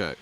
check.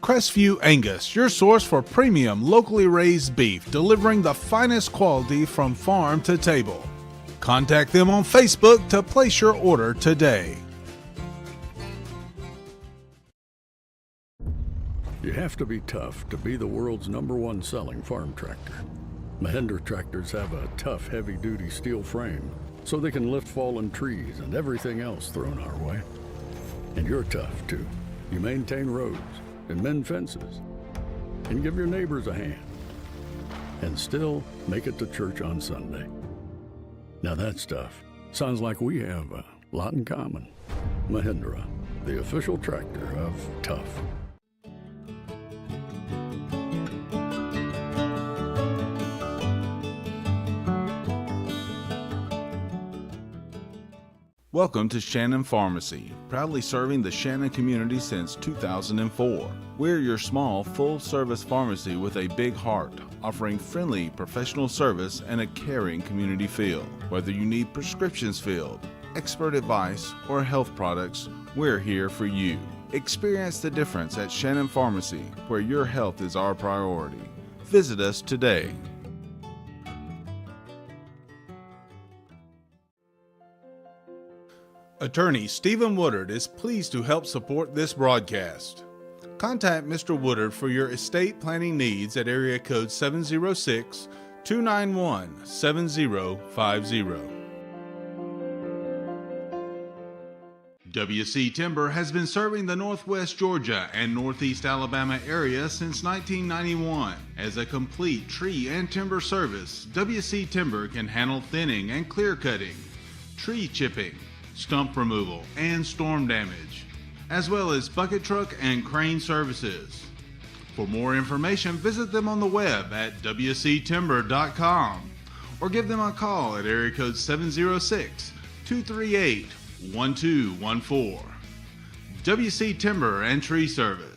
Crestview Angus, your source for premium locally raised beef, delivering the finest quality from farm to table. Contact them on Facebook to place your order today. You have to be tough to be the world's #1 selling farm tractor. Mahindra tractors have a tough, heavy-duty steel frame, so they can lift fallen trees and everything else thrown our way. And you're tough, too. You maintain roads and mend fences and give your neighbors a hand and still make it to church on Sunday. Now that stuff sounds like we have a lot in common. Mahindra, the official tractor of tough. Welcome to Shannon Pharmacy, proudly serving the Shannon community since 2004. We're your small, full-service pharmacy with a big heart, offering friendly, professional service and a caring community feel. Whether you need prescriptions filled, expert advice, or health products, we're here for you. Experience the difference at Shannon Pharmacy, where your health is our priority. Visit us today. Attorney Stephen Woodard is pleased to help support this broadcast. Contact Mr. Woodard for your estate planning needs at area code 706-291-7050. WC Timber has been serving the Northwest Georgia and Northeast Alabama area since 1991. As a complete tree and timber service, WC Timber can handle thinning and clear cutting, tree chipping, stump removal, and storm damage, as well as bucket truck and crane services. For more information, visit them on the web at wctimber.com or give them a call at area code 706-238-1214. WC Timber and Tree Service.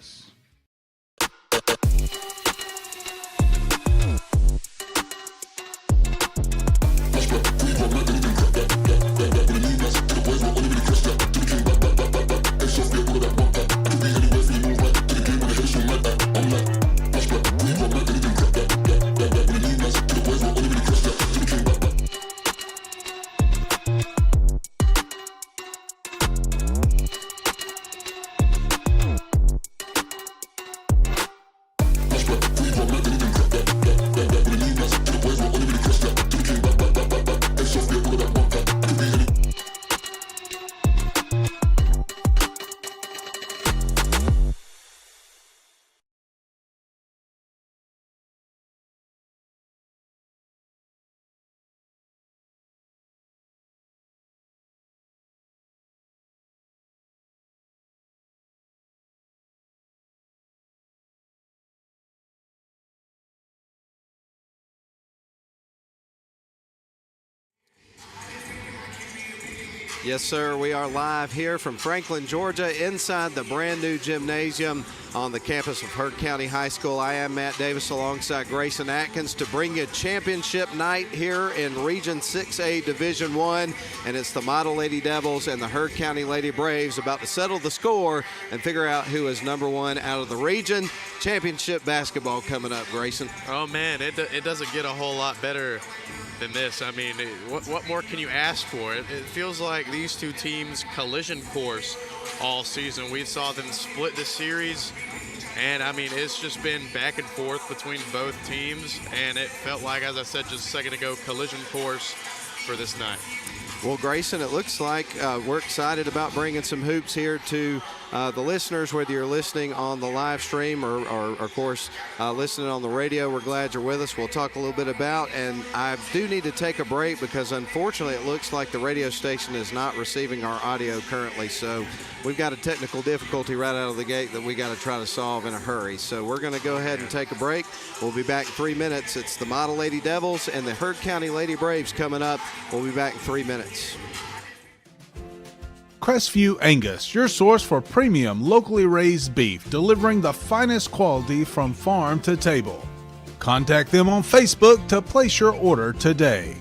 Yes, sir. We are live here from Franklin, Georgia, inside the brand new gymnasium on the campus of Heard County High School. I am Matt Davis alongside Grayson Atkins to bring you championship night here in Region 6A Division I. And it's the Model Lady Devils and the Heard County Lady Braves about to settle the score and figure out who is number one out of the region. Championship basketball coming up, Grayson. Oh, man, it doesn't get a whole lot better than this. I mean, what more can you ask for? It feels like these two teams' collision course all season. We saw them split the series, and I mean, it's just been back and forth between both teams, and it felt like, as I said just a second ago, collision course for this night. Well, Grayson, it looks like we're excited about bringing some hoops here to the listeners, whether you're listening on the live stream or of course, listening on the radio. We're glad you're with us. We'll talk a little bit about, and I do need to take a break because unfortunately it looks like the radio station is not receiving our audio currently. So we've got a technical difficulty right out of the gate that we got to try to solve in a hurry. So we're going to go ahead and take a break. We'll be back in 3 minutes. It's the Model Lady Devils and the Heard County Lady Braves coming up. We'll be back in 3 minutes. Crestview Angus, your source for premium locally raised beef, delivering the finest quality from farm to table. Contact them on Facebook to place your order today.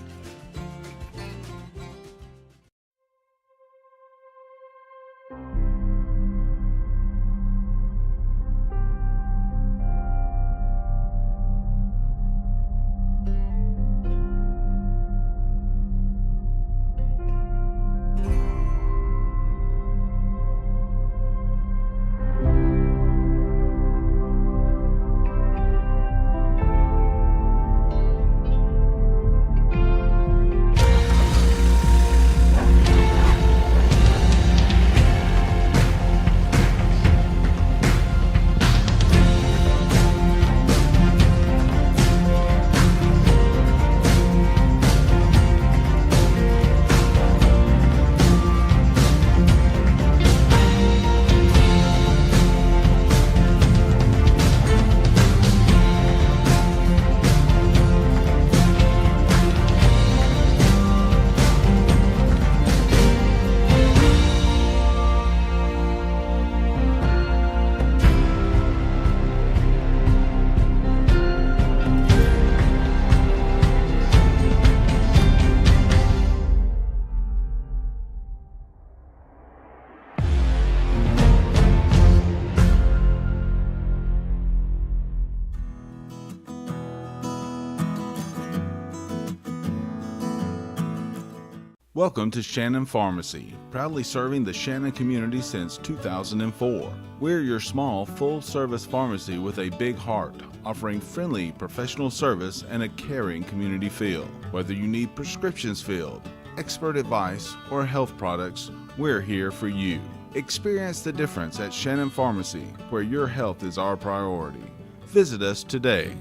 Welcome to Shannon Pharmacy, proudly serving the Shannon community since 2004. We're your small, full-service pharmacy with a big heart, offering friendly, professional service and a caring community feel. Whether you need prescriptions filled, expert advice, or health products, we're here for you. Experience the difference at Shannon Pharmacy, where your health is our priority. Visit us today.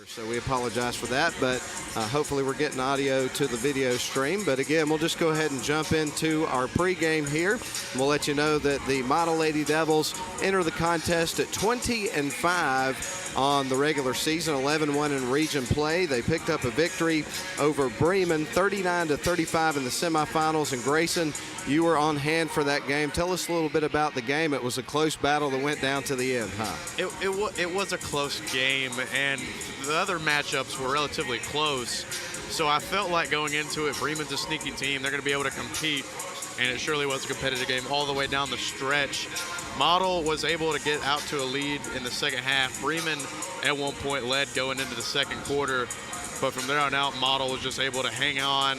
So we apologize for that, but hopefully we're getting audio to the video stream. But again, we'll just go ahead and jump into our pregame here. We'll let you know that the Model Lady Devils enter the contest at 20-5 on the regular season, 11-1 in region play. They picked up a victory over Bremen, 39-35 in the semifinals. And Grayson, you were on hand for that game. Tell us a little bit about the game. It was a close battle that went down to the end, huh? It was a close game, and the other matchups were relatively close. So I felt like going into it, Bremen's a sneaky team. They're going to be able to compete, and it surely was a competitive game all the way down the stretch. Model was able to get out to a lead in the second half. Bremen at one point led going into the second quarter, but from there on out, Model was just able to hang on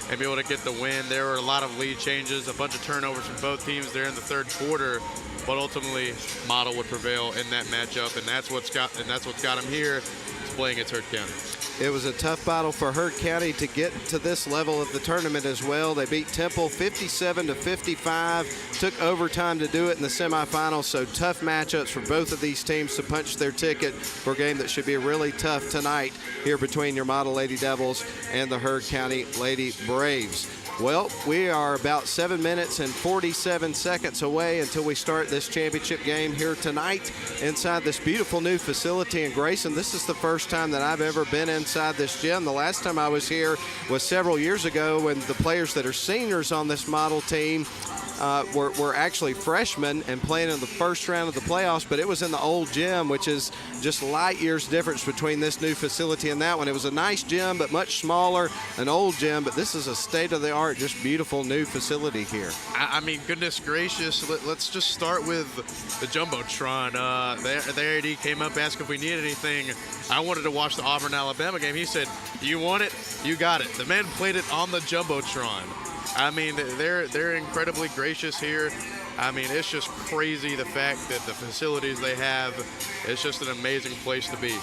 and be able to get the win. There were a lot of lead changes, a bunch of turnovers from both teams there in the third quarter, but ultimately Model would prevail in that matchup, and that's what's got them here playing at Heard County. It was a tough battle for Heard County to get to this level of the tournament as well. They beat Temple 57-55, took overtime to do it in the semifinals, so tough matchups for both of these teams to punch their ticket for a game that should be really tough tonight here between your Model Lady Devils and the Heard County Lady Braves. Well, we are about 7 minutes and 47 seconds away until we start this championship game here tonight inside this beautiful new facility in Grayson. This is the first first time that I've ever been inside this gym. The last time I was here was several years ago when the players that are seniors on this model team were actually freshmen and playing in the first round of the playoffs, but it was in the old gym, which is just light years difference between this new facility and that one. It was a nice gym, but much smaller, an old gym, but this is a state-of-the-art, just beautiful new facility here. I mean, goodness gracious, let's just start with the Jumbotron. The AD came up, asked if we needed anything. I wanted to watch the Auburn-Alabama game. He said, you want it? You got it. The man played it on the Jumbotron. I mean, they're incredibly gracious here. I memean, it's just crazy the fact that the facilities they have, it's just an amazing place to be.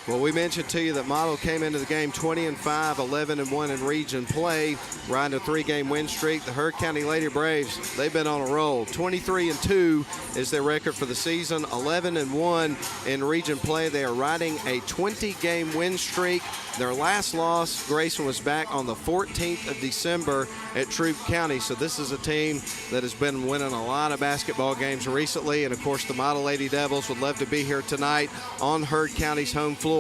Well, we mentioned to you that Model came into the game 20-5, 11-1 in region play, riding a 3-game win streak. The Heard County Lady Braves, they've been on a roll. 23-2 is their record for the season, 11-1 in region play. They are riding a 20-game win streak. Their last loss, Grayson, was back on the 14th of December at Troup County. So this is a team that has been winning a lot of basketball games recently. And, of course, the Model Lady Devils would love to be here tonight on Heard County's home floor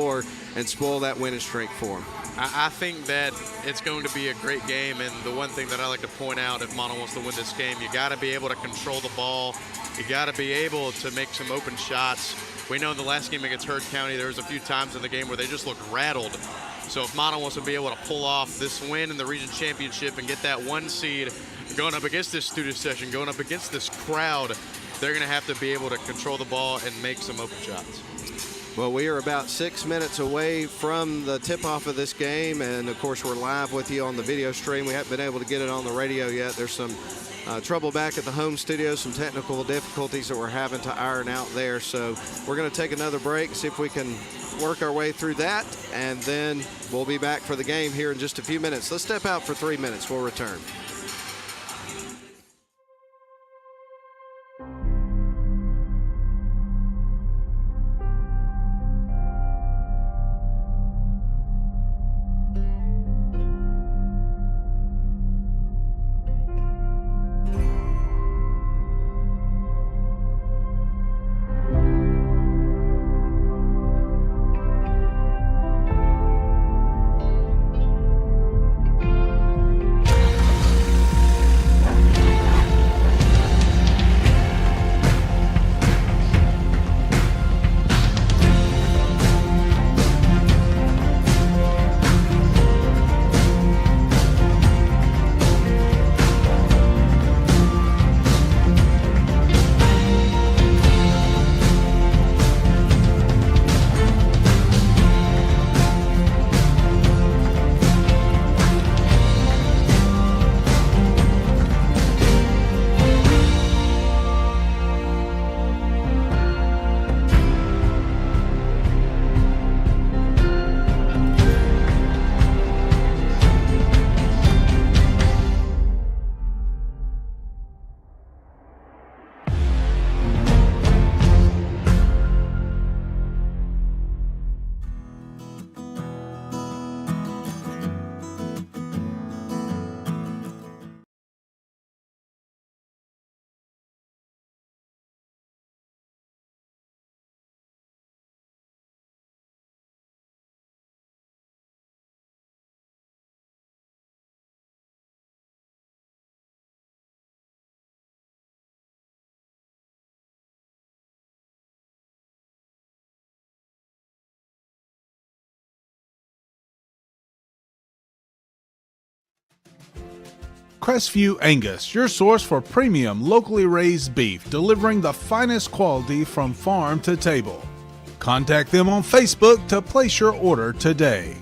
and spoil that winning streak for them. I think that it's going to be a great game, and the one thing that I like to point out, if Model wants to win this game, you got to be able to control the ball. You got to be able to make some open shots. We know in the last game against Heard County, there was a few times in the game where they just looked rattled. So if Model wants to be able to pull off this win in the region championship and get that 1 seed going up against this student session, going up against this crowd, they're going to have to be able to control the ball and make some open shots. Well, we are about 6 minutes away from the tip-off of this game, and, of course, we're live with you on the video stream. We haven't been able to get it on the radio yet. There's some trouble back at the home studio, some technical difficulties that we're having to iron out there. So we're going to take another break, see if we can work our way through that, and then we'll be back for the game here in just a few minutes. Let's step out for 3 minutes. We'll return. Crestview Angus, your source for premium locally raised beef, delivering the finest quality from farm to table. Contact them on Facebook to place your order today.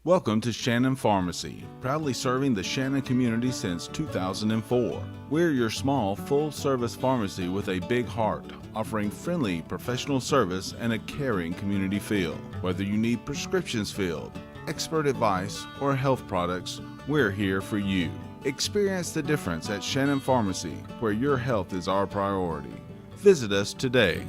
Welcome to Shannon Pharmacy, proudly serving the Shannon community since 2004. We're your small, full-service pharmacy with a big heart, offering friendly, professional service and a caring community feel. Whether you need prescriptions filled, expert advice, or health products, we're here for you. Experience the difference at Shannon Pharmacy, where your health is our priority. Visit us today.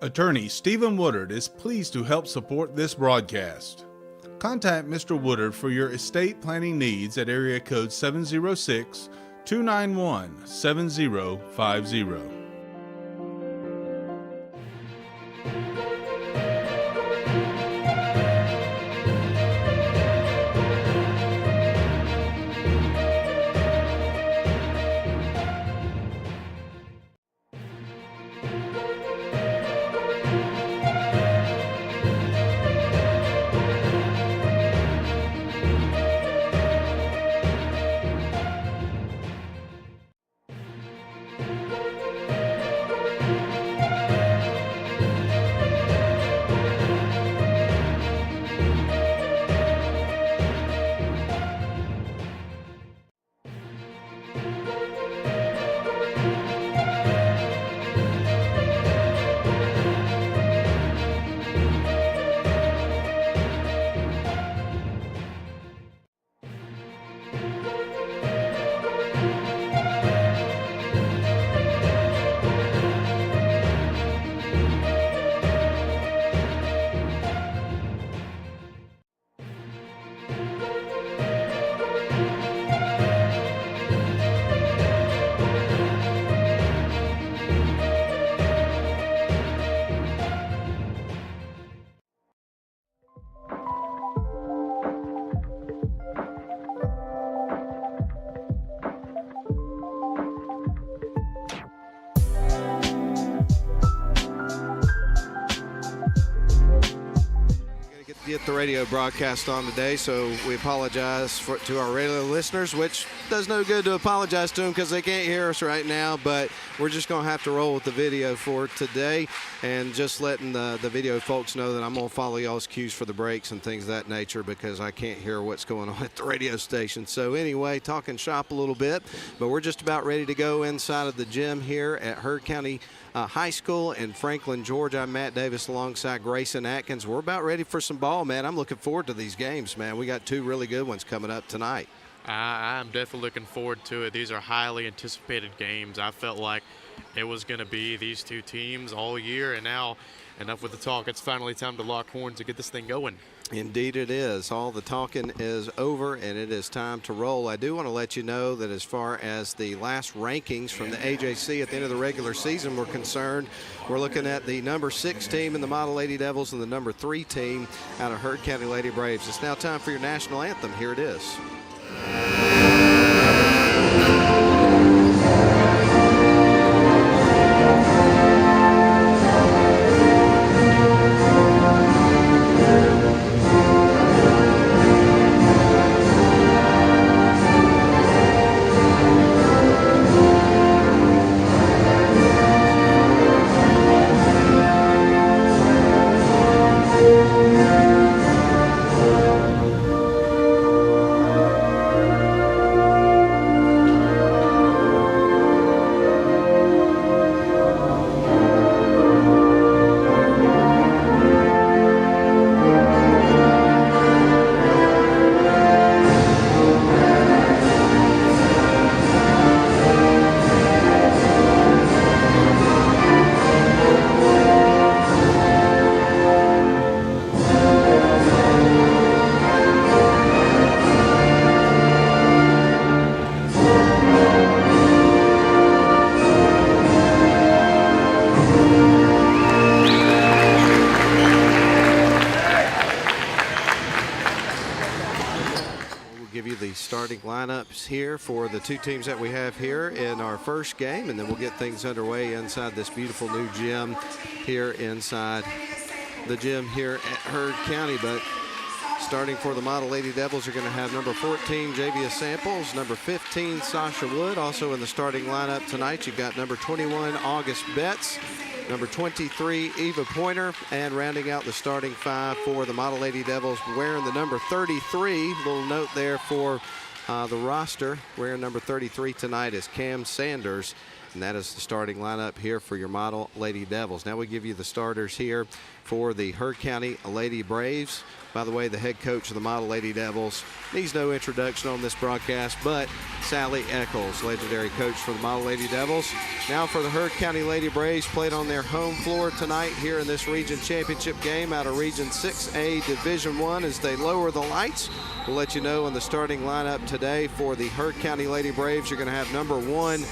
Attorney Stephen Woodard is pleased to help support this broadcast. Contact Mr. Woodard for your estate planning needs at area code 706 291-7050. Get the radio broadcast on today, so we apologize to our radio listeners, which does no good to apologize to them because they can't hear us right now, but we're just going to have to roll with the video for today, and just letting the video folks know that I'm going to follow y'all's cues for the breaks and things of that nature because I can't hear what's going on at the radio station. So anyway, talking shop a little bit, but we're just about ready to go inside of the gym here at Heard County High School in Franklin, Georgia. I'm Matt Davis alongside Grayson Atkins. We're about ready for some ball, man. I'm looking forward to these games, man. We got two really good ones coming up tonight. I'm definitely looking forward to it. These are highly anticipated games. I felt like it was going to be these two teams all year, and now enough with the talk. It's finally time to lock horns and get this thing going. Indeed it is. All the talking is over, and it is time to roll. I do want to let you know that as far as the last rankings from the AJC at the end of the regular season were concerned, we're looking at the number 6 team in the Model Lady Devils and the number 3 team out of Heard County Lady Braves. It's now time for your national anthem. Here it is. Starting lineups here for the two teams that we have here in our first game, and then we'll get things underway inside this beautiful new gym here inside the gym here at Heard County. But starting for the Model Lady Devils, you're going to have number 14, Javia Samples, number 15, Sasha Wood. Also in the starting lineup tonight, you've got number 21, August Betts, number 23, Eva Pointer, and rounding out the starting 5 for the Model Lady Devils, wearing the number 33. Little note there for the roster, wearing number 33 tonight is Cam Sanders, and that is the starting lineup here for your Model Lady Devils. Now we give you the starters here for the Heard County Lady Braves. By the way, the head coach of the Model Lady Devils needs no introduction on this broadcast, but Sally Eccles, legendary coach for the Model Lady Devils. Now for the Heard County Lady Braves, played on their home floor tonight here in this region championship game out of Region 6A Division I. As they lower the lights, we'll let you know in the starting lineup today for the Heard County Lady Braves. You're going to have number 1,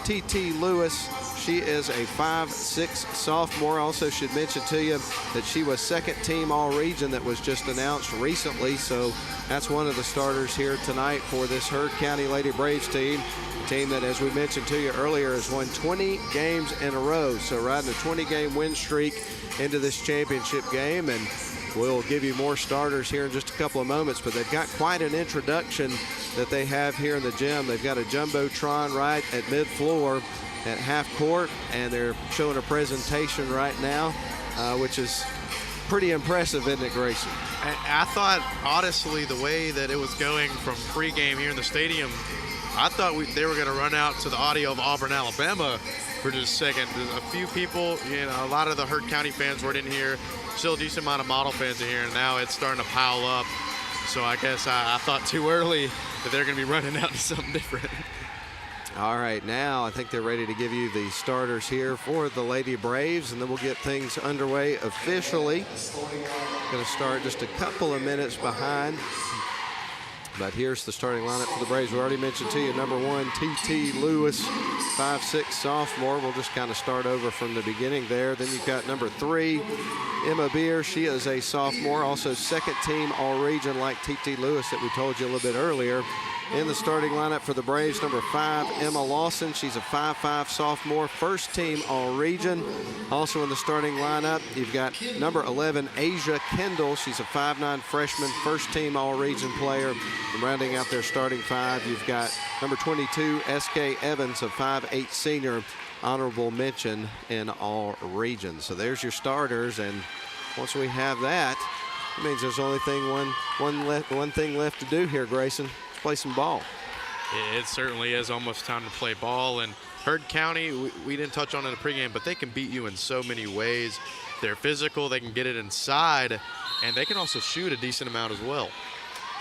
T.T. Lewis. She is a 5'6" sophomore. Also should mention to you that she was second team all-region that was just announced recently. So that's one of the starters here tonight for this Heard County Lady Braves team. A team that, as we mentioned to you earlier, has won 20 games in a row. So riding a 20-game win streak into this championship game. And we'll give you more starters here in just a couple of moments, but they've got quite an introduction that they have here in the gym. They've got a Jumbotron right at mid-floor at half court, and they're showing a presentation right now, which is pretty impressive, isn't it, Grayson? I thought, honestly, the way that it was going from pregame here in the stadium, I thought they were going to run out to the audio of Auburn, Alabama for just a second. There's a few people, a lot of the Heard County fans weren't in here. Still a decent amount of Model fans in here, and now it's starting to pile up. So I guess I thought too early that they're going to be running out to something different. All right, now I think they're ready to give you the starters here for the Lady Braves, and then we'll get things underway officially. Going to start just a couple of minutes behind. But here's the starting lineup for the Braves. We already mentioned to you, number 1, T.T. Lewis, 5'6" sophomore. We'll just kind of start over from the beginning there. Then you've got number 3, Emma Beer. She is a sophomore, also second team all-region like T.T. Lewis that we told you a little bit earlier. In the starting lineup for the Braves, number 5, Emma Lawson. She's a 5'5" sophomore, first team all-region. Also in the starting lineup, you've got number 11, Asia Kendall. She's a 5'9" freshman, first team all-region player. And rounding out their starting 5, you've got number 22, S.K. Evans, a 5'8" senior, honorable mention in all regions. So there's your starters, and once we have that, it means there's only one thing left to do here, Grayson. Play some ball. It certainly is almost time to play ball. And Heard County, we didn't touch on it in the pregame, but they can beat you in so many ways. They're physical, they can get it inside, and they can also shoot a decent amount as well.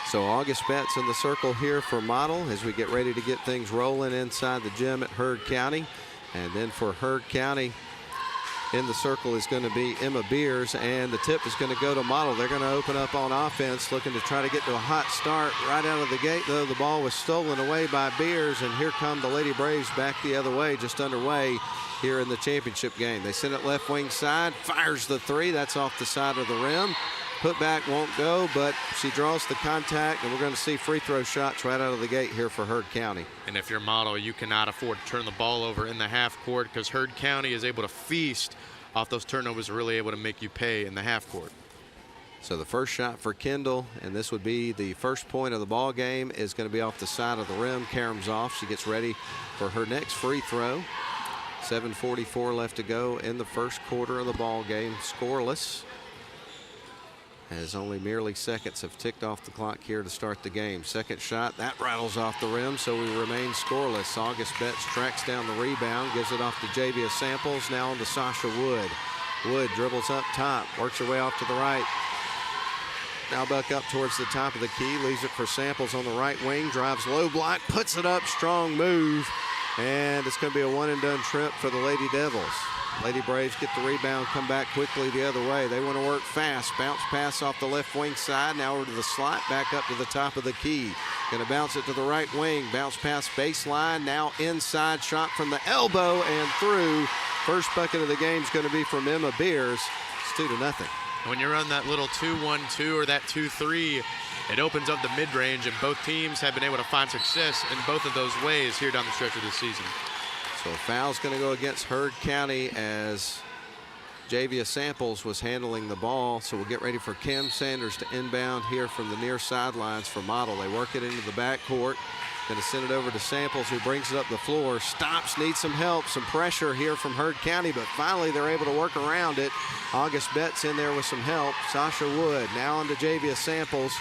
So August Betts in the circle here for Model as we get ready to get things rolling inside the gym at Heard County. And then for Heard County, in the circle is going to be Emma Beers, and the tip is going to go to Model. They're going to open up on offense, looking to try to get to a hot start right out of the gate, though. The ball was stolen away by Beers, and here come the Lady Braves back the other way, just underway here in the championship game. They send it left wing side, fires the 3. That's off the side of the rim. Put back won't go, but she draws the contact, and we're going to see free throw shots right out of the gate here for Heard County. And if you're Model, you cannot afford to turn the ball over in the half court, because Heard County is able to feast off those turnovers, really able to make you pay in the half court. So the first shot for Kendall, and this would be the first point of the ball game, is going to be off the side of the rim. Karam's off. She gets ready for her next free throw. 7:44 left to go in the first quarter of the ball game. Scoreless, as only merely seconds have ticked off the clock here to start the game. Second shot, that rattles off the rim, so we remain scoreless. August Betts tracks down the rebound, gives it off to Javia Samples, now on to Sasha Wood. Wood dribbles up top, works her way off to the right. Now back up towards the top of the key, leaves it for Samples on the right wing, drives low block, puts it up, strong move, and it's going to be a one-and-done trip for the Lady Devils. Lady Braves get the rebound, come back quickly the other way. They want to work fast. Bounce pass off the left wing side. Now over to the slot, back up to the top of the key. Going to bounce it to the right wing. Bounce pass baseline. Now inside shot from the elbow and through. First bucket of the game is going to be from Emma Beers. It's 2-0. When you run that little 2-1-2 or that 2-3, it opens up the mid-range, and both teams have been able to find success in both of those ways here down the stretch of this season. So foul's going to go against Heard County as Javia Samples was handling the ball. So we'll get ready for Kim Sanders to inbound here from the near sidelines for Model. They work it into the backcourt. Going to send it over to Samples, who brings it up the floor. Stops, needs some help, some pressure here from Heard County, but finally they're able to work around it. August Betts in there with some help. Sasha Wood now on to Javia Samples.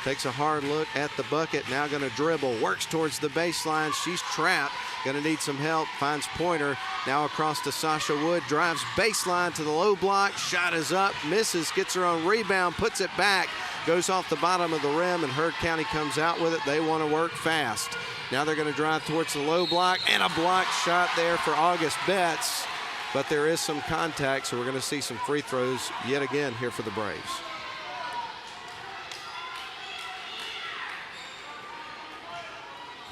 Takes a hard look at the bucket. Now going to dribble. Works towards the baseline. She's trapped. Going to need some help. Finds Pointer. Now across to Sasha Wood. Drives baseline to the low block. Shot is up. Misses. Gets her on rebound. Puts it back. Goes off the bottom of the rim, and Heard County comes out with it. They want to work fast. Now they're going to drive towards the low block, and a block shot there for August Betts. But there is some contact, so we're going to see some free throws yet again here for the Braves.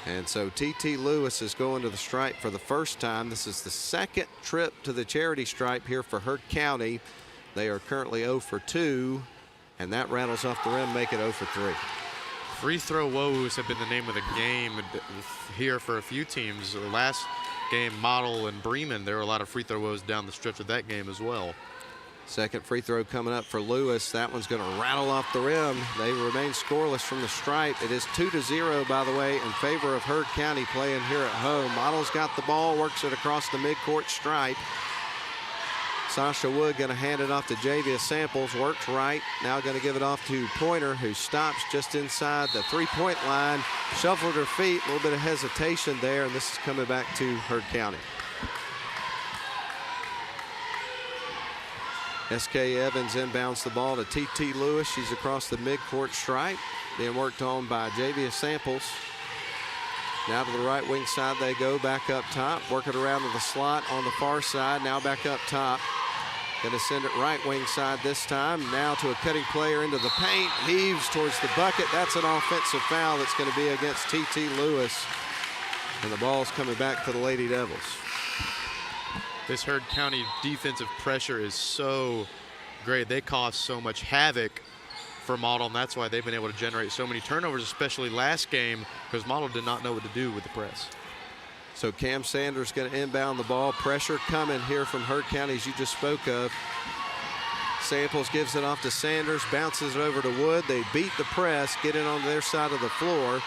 And so T.T. Lewis is going to the stripe for the first time. This is the second trip to the charity stripe here for Heard County. They are currently 0 for 2, and that rattles off the rim, make it 0 for 3. Free throw woes have been the name of the game here for a few teams. The last game, Model and Bremen, there were a lot of free throw woes down the stretch of that game as well. Second free throw coming up for Lewis. That one's going to rattle off the rim. They remain scoreless from the stripe. It is 2-0, by the way, in favor of Heard County playing here at home. Model's got the ball, works it across the midcourt stripe. Sasha Wood going to hand it off to Javia Samples. Works right. Now going to give it off to Pointer, who stops just inside the three-point line. Shuffled her feet. A little bit of hesitation there, and this is coming back to Heard County. S.K. Evans inbounds the ball to T.T. Lewis. She's across the midcourt stripe. Being worked on by Javia Samples. Now to the right wing side they go, back up top. Work it around to the slot on the far side. Now back up top. Going to send it right wing side this time. Now to a cutting player into the paint. Heaves towards the bucket. That's an offensive foul that's going to be against T.T. Lewis. And the ball's coming back to the Lady Devils. This Heard County defensive pressure is so great. They cause so much havoc for Model, and that's why they've been able to generate so many turnovers, especially last game, because Model did not know what to do with the press. So Cam Sanders going to inbound the ball. Pressure coming here from Heard County, as you just spoke of. Samples gives it off to Sanders, bounces it over to Wood. They beat the press, get in on their side of the floor.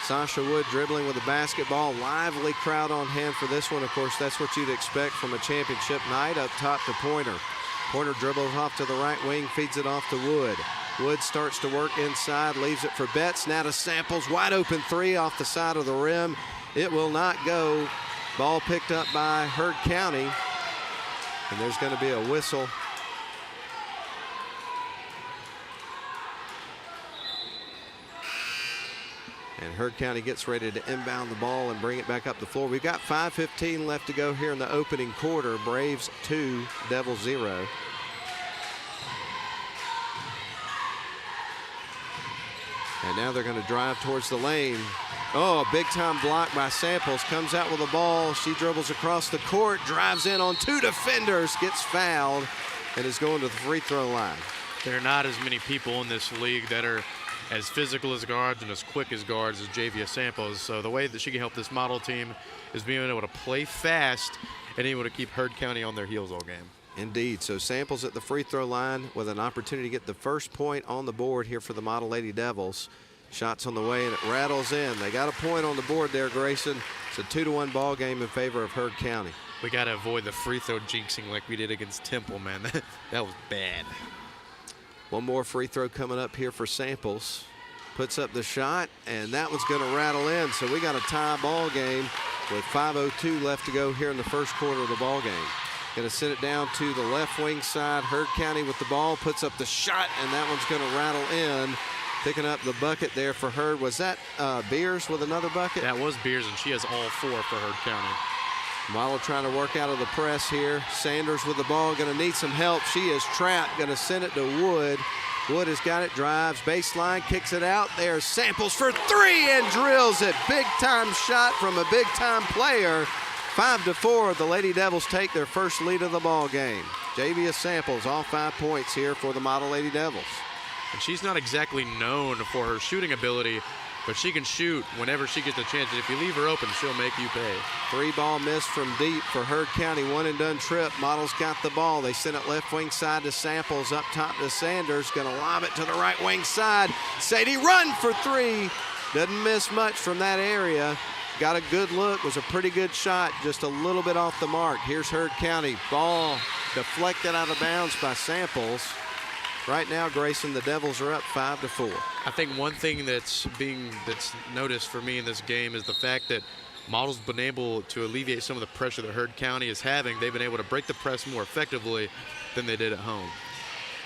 Sasha Wood dribbling with the basketball. Lively crowd on hand for this one. Of course, that's what you'd expect from a championship night. Up top to Pointer. Pointer dribbles off to the right wing, feeds it off to Wood. Wood starts to work inside, leaves it for Betts. Now to Samples, wide open three off the side of the rim. It will not go. Ball picked up by Heard County. And there's going to be a whistle. And Heard County gets ready to inbound the ball and bring it back up the floor. We've got 5:15 left to go here in the opening quarter. Braves 2, Devils 0. And now they're going to drive towards the lane. Oh, a big-time block by Samples. Comes out with the ball. She dribbles across the court, drives in on 2 defenders, gets fouled, and is going to the free throw line. There are not as many people in this league that are as physical as guards and as quick as guards as Javia Samples. So the way that she can help this Model team is being able to play fast and able to keep Heard County on their heels all game. Indeed. So Samples at the free throw line with an opportunity to get the first point on the board here for the Model Lady Devils. Shots on the way, and it rattles in. They got a point on the board there, Grayson. It's a 2-1 ball game in favor of Heard County. We got to avoid the free throw jinxing like we did against Temple, man. That was bad. One more free throw coming up here for Samples. Puts up the shot, and that one's going to rattle in. So we got a tie ball game with 5:02 left to go here in the first quarter of the ball game. Going to send it down to the left wing side. Heard County with the ball, puts up the shot, and that one's going to rattle in. Picking up the bucket there for Heard. Was that Beers with another bucket? That was Beers, and she has all 4 for Heard County. Marlowe trying to work out of the press here. Sanders with the ball, going to need some help. She is trapped, going to send it to Wood. Wood has got it, drives, baseline, kicks it out. There's Samples for 3 and drills it. Big-time shot from a big-time player. 5-4, the Lady Devils take their first lead of the ball game. Javia Samples, all 5 points here for the Model Lady Devils. And she's not exactly known for her shooting ability, but she can shoot whenever she gets a chance. And if you leave her open, she'll make you pay. 3-ball miss from deep for Heard County. One and done trip. Model's got the ball. They send it left wing side to Samples. Up top to Sanders. Going to lob it to the right wing side. Sadie run for 3. Doesn't miss much from that area. Got a good look. Was a pretty good shot. Just a little bit off the mark. Here's Heard County. Ball deflected out of bounds by Samples. right now, Grayson, the Devils are up 5-4. I think one thing that's noticed for me in this game is the fact that Model's been able to alleviate some of the pressure that Heard County is having. They've been able to break the press more effectively than they did at home.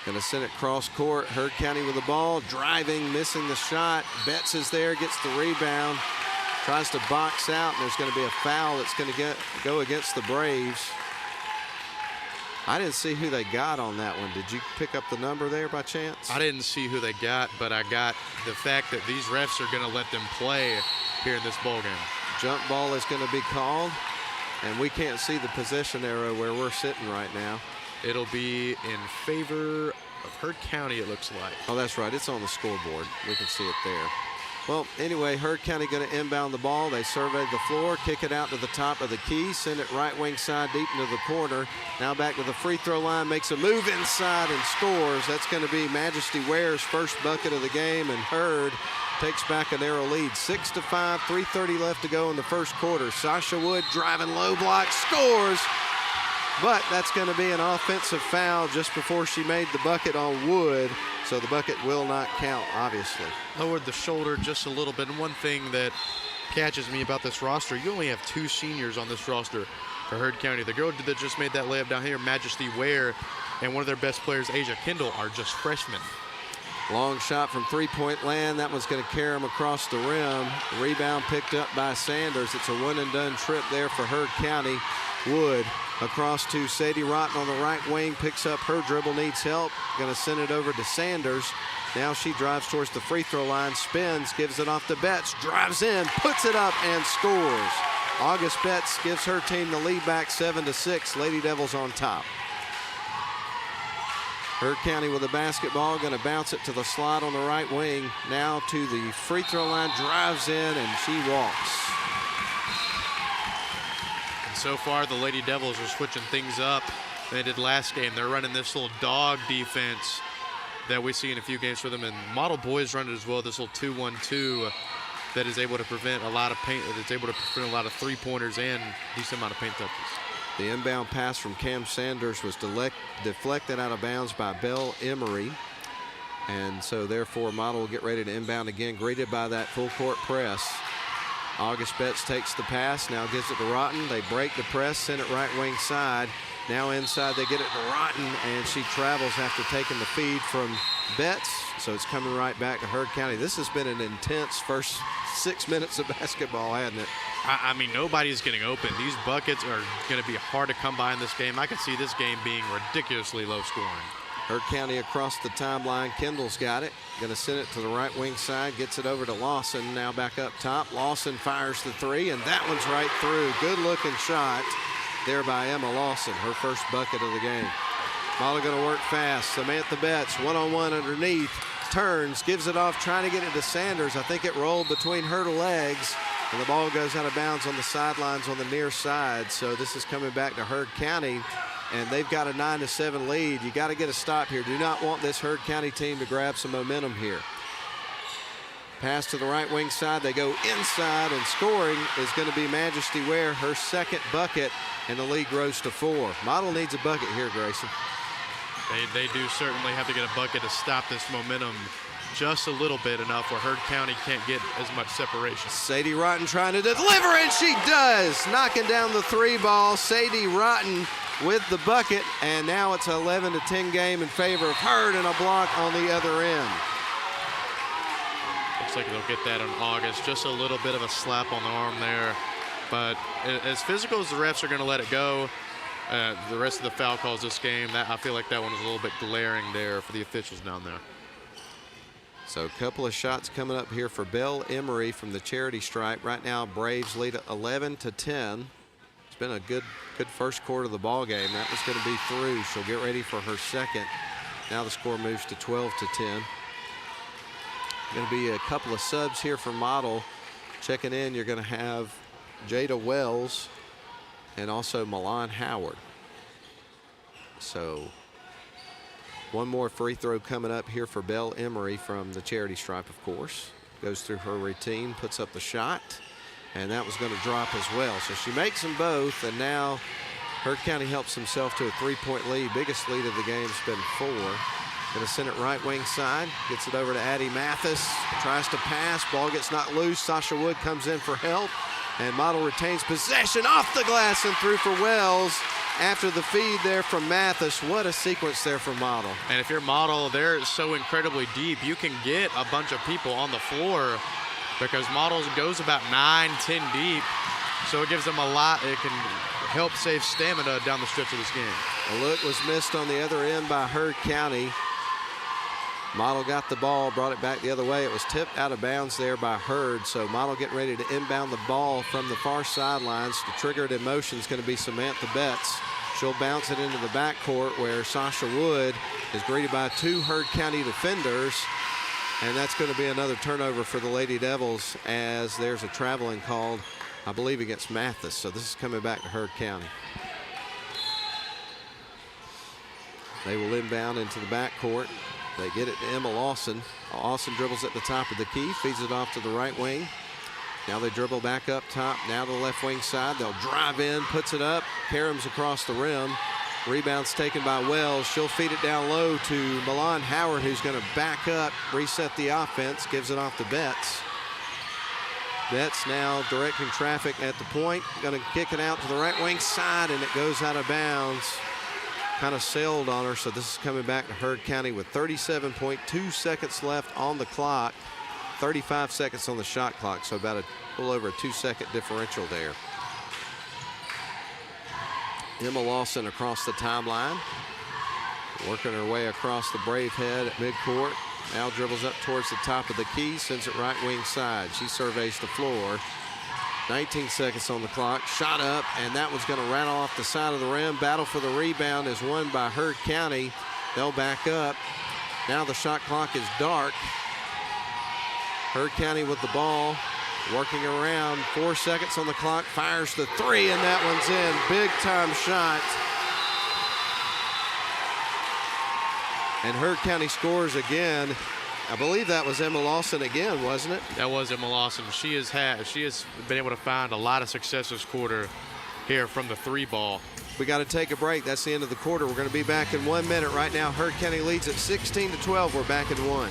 Going to send it cross court. Heard County with the ball, driving, missing the shot. Betts is there, gets the rebound, tries to box out, and there's going to be a foul that's going to go against the Braves. I didn't see who they got on that one. Did you pick up the number there by chance? I didn't see who they got, but I got the fact that these refs are going to let them play here in this ballgame. Jump ball is going to be called, and we can't see the possession arrow where we're sitting right now. It'll be in favor of Heard County, it looks like. Oh, that's right. It's on the scoreboard. We can see it there. Well, anyway, Heard County going to inbound the ball. They survey the floor, kick it out to the top of the key, send it right wing side deep into the corner. Now back to the free throw line, makes a move inside and scores. That's going to be Majesty Ware's first bucket of the game, and Heard takes back a narrow lead. 6-5, 3:30 left to go in the first quarter. Sasha Wood driving low block, scores. But that's going to be an offensive foul just before she made the bucket on Wood, so the bucket will not count, obviously. Lowered the shoulder just a little bit. And one thing that catches me about this roster, you only have 2 seniors on this roster for Heard County. The girl that just made that layup down here, Majesty Ware, and one of their best players, Asia Kendall, are just freshmen. Long shot from three-point land. That one's going to carry him across the rim. Rebound picked up by Sanders. It's a one-and-done trip there for Heard County. Wood across to Sadie Rotten on the right wing, picks up her dribble, needs help. Going to send it over to Sanders. Now she drives towards the free throw line, spins, gives it off to Betts, drives in, puts it up, and scores. August Betts gives her team the lead back 7-6. Lady Devils on top. Heard County with the basketball, going to bounce it to the slot on the right wing. Now to the free throw line, drives in, and she walks. And so far, the Lady Devils are switching things up than they did last game. They're running this little dog defense that we see in a few games for them, and Model Boys run it as well, this little 2-1-2 that is able to prevent a lot of paint, that's able to prevent a lot of three-pointers and decent amount of paint touches. The inbound pass from Cam Sanders was deflected out of bounds by Belle Emery. And so therefore Model will get ready to inbound again, greeted by that full court press. August Betts takes the pass, now gives it to Rotten. They break the press, send it right wing side. Now inside they get it to Rotten, and she travels after taking the feed from Betts. So it's coming right back to Heard County. This has been an intense first 6 minutes of basketball, hasn't it? I mean, nobody's getting open. These buckets are going to be hard to come by in this game. I could see this game being ridiculously low scoring. Heard County across the timeline. Kendall's got it. Going to send it to the right wing side. Gets it over to Lawson. Now back up top. Lawson fires the three, and that one's right through. Good looking shot there by Emma Lawson. Her first bucket of the game. Model going to work fast. Samantha Betts one-on-one underneath. Turns, gives it off, trying to get it to Sanders. I think it rolled between her legs, and the ball goes out of bounds on the sidelines on the near side. So this is coming back to Heard County, and they've got a 9-7 lead. You got to get a stop here. Do not want this Heard County team to grab some momentum here. Pass to the right wing side. They go inside, and scoring is going to be Majesty Ware, her second bucket, and the lead grows to 4. Model needs a bucket here, Grayson. They do certainly have to get a bucket to stop this momentum just a little bit, enough where Heard County can't get as much separation. Sadie Rotten trying to deliver, and she does. Knocking down the 3 ball. Sadie Rotten with the bucket, and now it's an 11-10 game in favor of Heard, and a block on the other end. Looks like they'll get that on August. Just a little bit of a slap on the arm there. But as physical as the refs are going to let it go, the rest of the foul calls this game, I feel like that one was a little bit glaring there for the officials down there. So a couple of shots coming up here for Belle Emery from the charity stripe. Right now, Braves lead 11-10. It's been a good first quarter of the ball game. That was going to be through. She'll get ready for her second. Now the score moves to 12-10. Going to be a couple of subs here for Model. Checking in, you're going to have Jada Wells and also Milan Howard. So one more free throw coming up here for Belle Emery from the charity stripe, of course. Goes through her routine, puts up the shot, and that was going to drop as well. So she makes them both, and now Heard County helps himself to a 3-point lead. Biggest lead of the game has been 4. Going to send it right wing side. Gets it over to Addie Mathis. Tries to pass. Ball gets knocked loose. Sasha Wood comes in for help. And Model retains possession off the glass and through for Wells after the feed there from Mathis. What a sequence there for Model. And if you're Model, they're so incredibly deep, you can get a bunch of people on the floor because Model goes about 9-10 deep. So it gives them a lot. It can help save stamina down the stretch of this game. A look was missed on the other end by Heard County. Model got the ball, brought it back the other way. It was tipped out of bounds there by Heard. So Model getting ready to inbound the ball from the far sidelines. The trigger in motion is going to be Samantha Betts. She'll bounce it into the backcourt where Sasha Wood is greeted by 2 Heard County defenders. And that's going to be another turnover for the Lady Devils as there's a traveling called, I believe, against Mathis. So this is coming back to Heard County. They will inbound into the backcourt. They get it to Emma Lawson. Lawson dribbles at the top of the key, feeds it off to the right wing. Now they dribble back up top, now to the left wing side. They'll drive in, puts it up, caroms across the rim. Rebound's taken by Wells. She'll feed it down low to Milan Howard, who's going to back up, reset the offense, gives it off to Betts. Betts now directing traffic at the point, going to kick it out to the right wing side, and it goes out of bounds. Kind of sailed on her, so this is coming back to Heard County with 37.2 seconds left on the clock, 35 seconds on the shot clock, so about a little over a 2-second differential there. Emma Lawson across the timeline, working her way across the Brave head at midcourt. Now dribbles up towards the top of the key, sends it right wing side. She surveys the floor. 19 seconds on the clock, shot up, and that one's going to rattle off the side of the rim. Battle for the rebound is won by Heard County. They'll back up. Now the shot clock is dark. Heard County with the ball, working around. 4 seconds on the clock, fires the 3, and that one's in. Big time shot. And Heard County scores again. I believe that was Emma Lawson again, wasn't it? That was Emma Lawson. She has been able to find a lot of success this quarter here from the 3 ball. We got to take a break. That's the end of the quarter. We're going to be back in 1 minute. Right now, Heard County leads at 16-12. We're back in 1.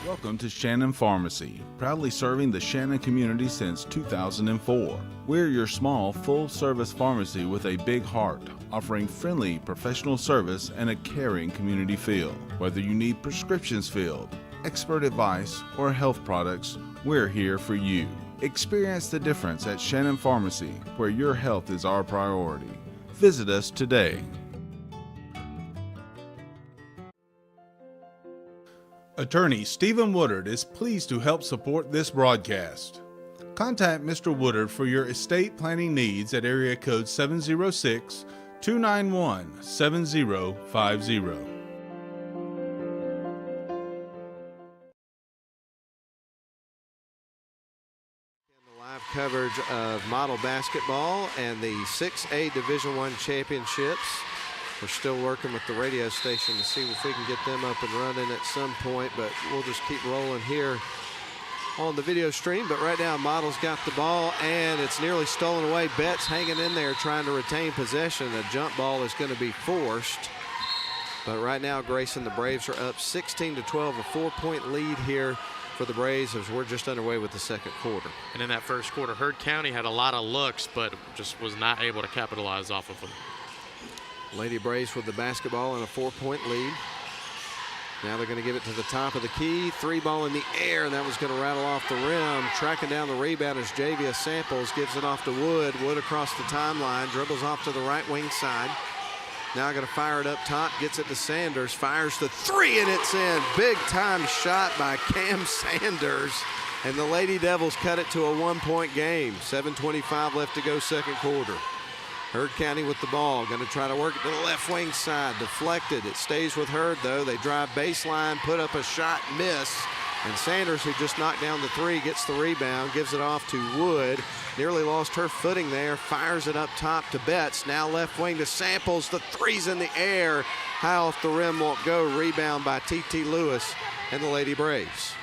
Welcome to Shannon Pharmacy, proudly serving the Shannon community since 2004. We're your small, full-service pharmacy with a big heart, offering friendly, professional service and a caring community feel. Whether you need prescriptions filled, expert advice, or health products, we're here for you. Experience the difference at Shannon Pharmacy, where your health is our priority. Visit us today. Attorney Stephen Woodard is pleased to help support this broadcast. Contact Mr. Woodard for your estate planning needs at area code 706-291-7050. Live coverage of Model basketball and the 6A Division I championships. We're still working with the radio station to see if we can get them up and running at some point, but we'll just keep rolling here on the video stream. But right now, Model's got the ball, and it's nearly stolen away. Betts hanging in there trying to retain possession. A jump ball is going to be forced. But right now, Grayson, the Braves are up 16-12, a 4-point lead here for the Braves as we're just underway with the second quarter. And in that first quarter, Heard County had a lot of looks, but just was not able to capitalize off of them. Lady Braves with the basketball and a 4-point lead. Now they're going to give it to the top of the key. 3 ball in the air, and that was going to rattle off the rim. Tracking down the rebound is Javia Samples. Gives it off to Wood. Wood across the timeline. Dribbles off to the right wing side. Now going to fire it up top. Gets it to Sanders. Fires the 3, and it's in. Big time shot by Cam Sanders. And the Lady Devils cut it to a 1-point game. 7:25 left to go second quarter. Heard County with the ball, going to try to work it to the left wing side, deflected. It stays with Heard, though. They drive baseline, put up a shot, miss. And Sanders, who just knocked down the 3, gets the rebound, gives it off to Wood. Nearly lost her footing there, fires it up top to Betts. Now left wing to Samples. The 3's in the air. High off the rim, won't go. Rebound by T.T. Lewis and the Lady Braves.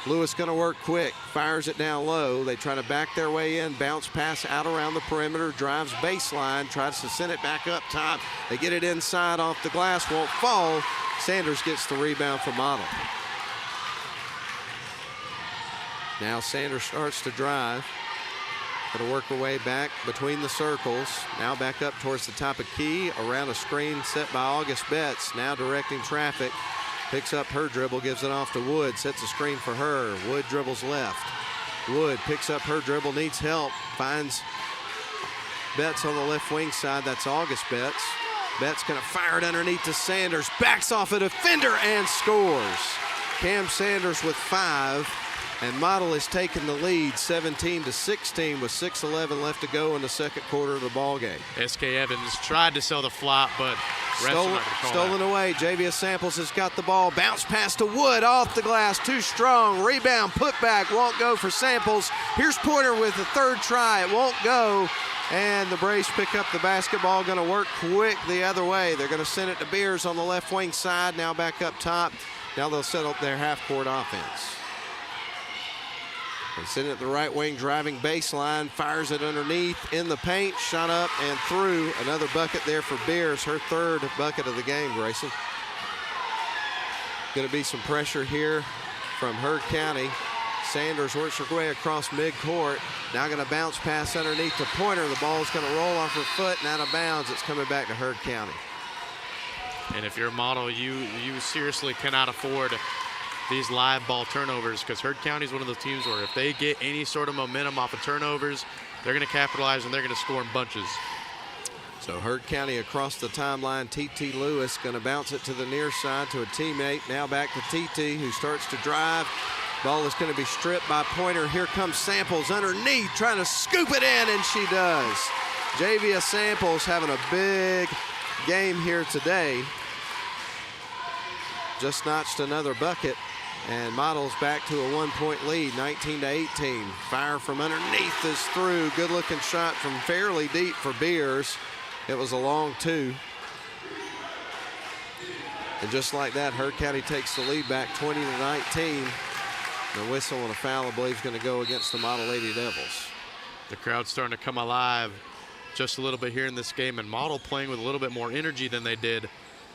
Lewis going to work quick, fires it down low. They try to back their way in, bounce pass out around the perimeter, drives baseline, tries to send it back up top. They get it inside off the glass, won't fall. Sanders gets the rebound for Model. Now Sanders starts to drive. Going to work her way back between the circles. Now back up towards the top of key, around a screen set by August Betts. Now directing traffic. Picks up her dribble, gives it off to Wood, sets a screen for her. Wood dribbles left. Wood picks up her dribble, needs help, finds Betts on the left wing side. That's August Betts. Betts gonna fire it underneath to Sanders, backs off a defender and scores. Cam Sanders with 5, and Model has taken the lead 17-16 with 6:11 left to go in the second quarter of the ball game. S.K. Evans tried to sell the flop, but stolen away. JVS Samples has got the ball. Bounce pass to Wood off the glass. Too strong. Rebound. Put back. Won't go for Samples. Here's Pointer with the third try. It won't go. And the Braves pick up the basketball. Going to work quick the other way. They're going to send it to Beers on the left wing side. Now back up top. Now they'll set up their half-court offense. They send it the right wing, driving baseline, fires it underneath, in the paint, shot up and through. Another bucket there for Beers, her third bucket of the game, Grayson. Going to be some pressure here from Heard County. Sanders works her way across midcourt. Now going to bounce pass underneath to Pointer. The ball is going to roll off her foot and out of bounds. It's coming back to Heard County. And if you're a Model, you seriously cannot afford these live ball turnovers, because Heard County is one of those teams where if they get any sort of momentum off of turnovers, they're going to capitalize and they're going to score in bunches. So Heard County across the timeline. T.T. Lewis going to bounce it to the near side to a teammate. Now back to T.T., who starts to drive. Ball is going to be stripped by Pointer. Here comes Samples underneath, trying to scoop it in, and she does. JVS Samples having a big game here today. Just notched another bucket. And Models back to a 1-point lead, 19-18. Fire from underneath is through. Good looking shot from fairly deep for Beers. It was a long 2. And just like that, Heard County takes the lead back 20-19. The whistle and a foul, I believe, is going to go against the Model Lady Devils. The crowd's starting to come alive just a little bit here in this game, and Model playing with a little bit more energy than they did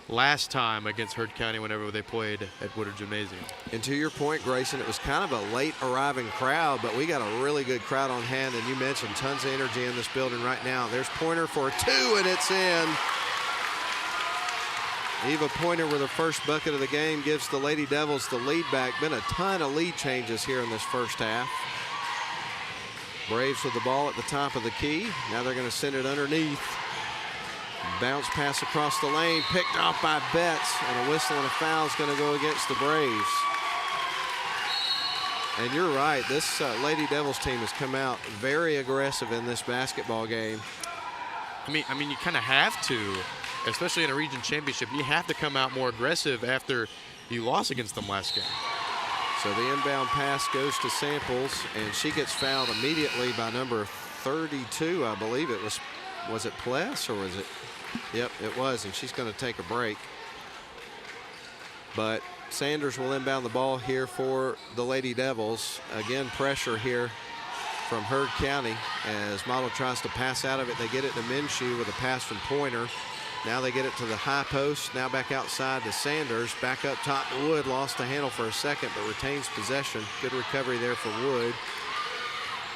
last time against Heard County whenever they played at Woodard Gymnasium. And to your point, Grayson, it was kind of a late arriving crowd, but we got a really good crowd on hand, and you mentioned tons of energy in this building right now. There's Pointer for a 2, and it's in. Eva Pointer with her first bucket of the game gives the Lady Devils the lead back. Been a ton of lead changes here in this first half. Braves with the ball at the top of the key. Now they're going to send it underneath. Bounce pass across the lane, picked off by Betts, and a whistle and a foul is going to go against the Braves. And you're right, this Lady Devils team has come out very aggressive in this basketball game. I mean, you kind of have to, especially in a region championship. You have to come out more aggressive after you lost against them last game. So the inbound pass goes to Samples, and she gets fouled immediately by number 32, I believe it was. Was it Pless or was it? Yep, it was, and she's going to take a break. But Sanders will inbound the ball here for the Lady Devils. Again, pressure here from Heard County as Model tries to pass out of it. They get it to Minshew with a pass from Pointer. Now they get it to the high post. Now back outside to Sanders. Back up top to Wood. Lost the handle for a second, but retains possession. Good recovery there for Wood.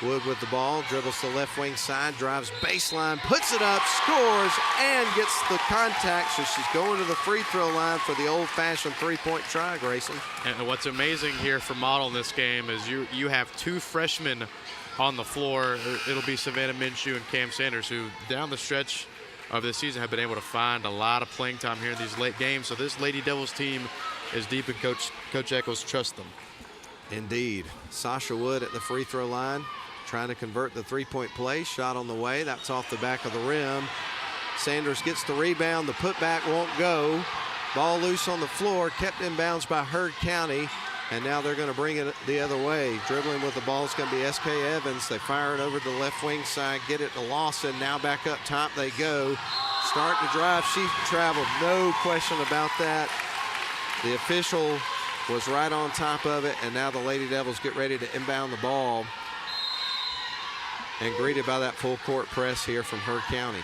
Wood with the ball, dribbles to the left wing side, drives baseline, puts it up, scores, and gets the contact. So she's going to the free throw line for the old-fashioned three-point try, Grayson. And what's amazing here for Model in this game is you have 2 freshmen on the floor. It'll be Savannah Minshew and Cam Sanders, who down the stretch of this season have been able to find a lot of playing time here in these late games. So this Lady Devils team is deep, and Coach Eccles trusts them. Indeed. Sasha Wood at the free throw line, trying to convert the three-point play. Shot on the way. That's off the back of the rim. Sanders gets the rebound. The putback won't go. Ball loose on the floor. Kept in bounds by Heard County. And now they're going to bring it the other way. Dribbling with the ball is going to be S.K. Evans. They fire it over to the left wing side. Get it to Lawson. Now back up top they go. Start to drive. She traveled. No question about that. The official was right on top of it, and now the Lady Devils get ready to inbound the ball, and greeted by that full court press here from Heard County.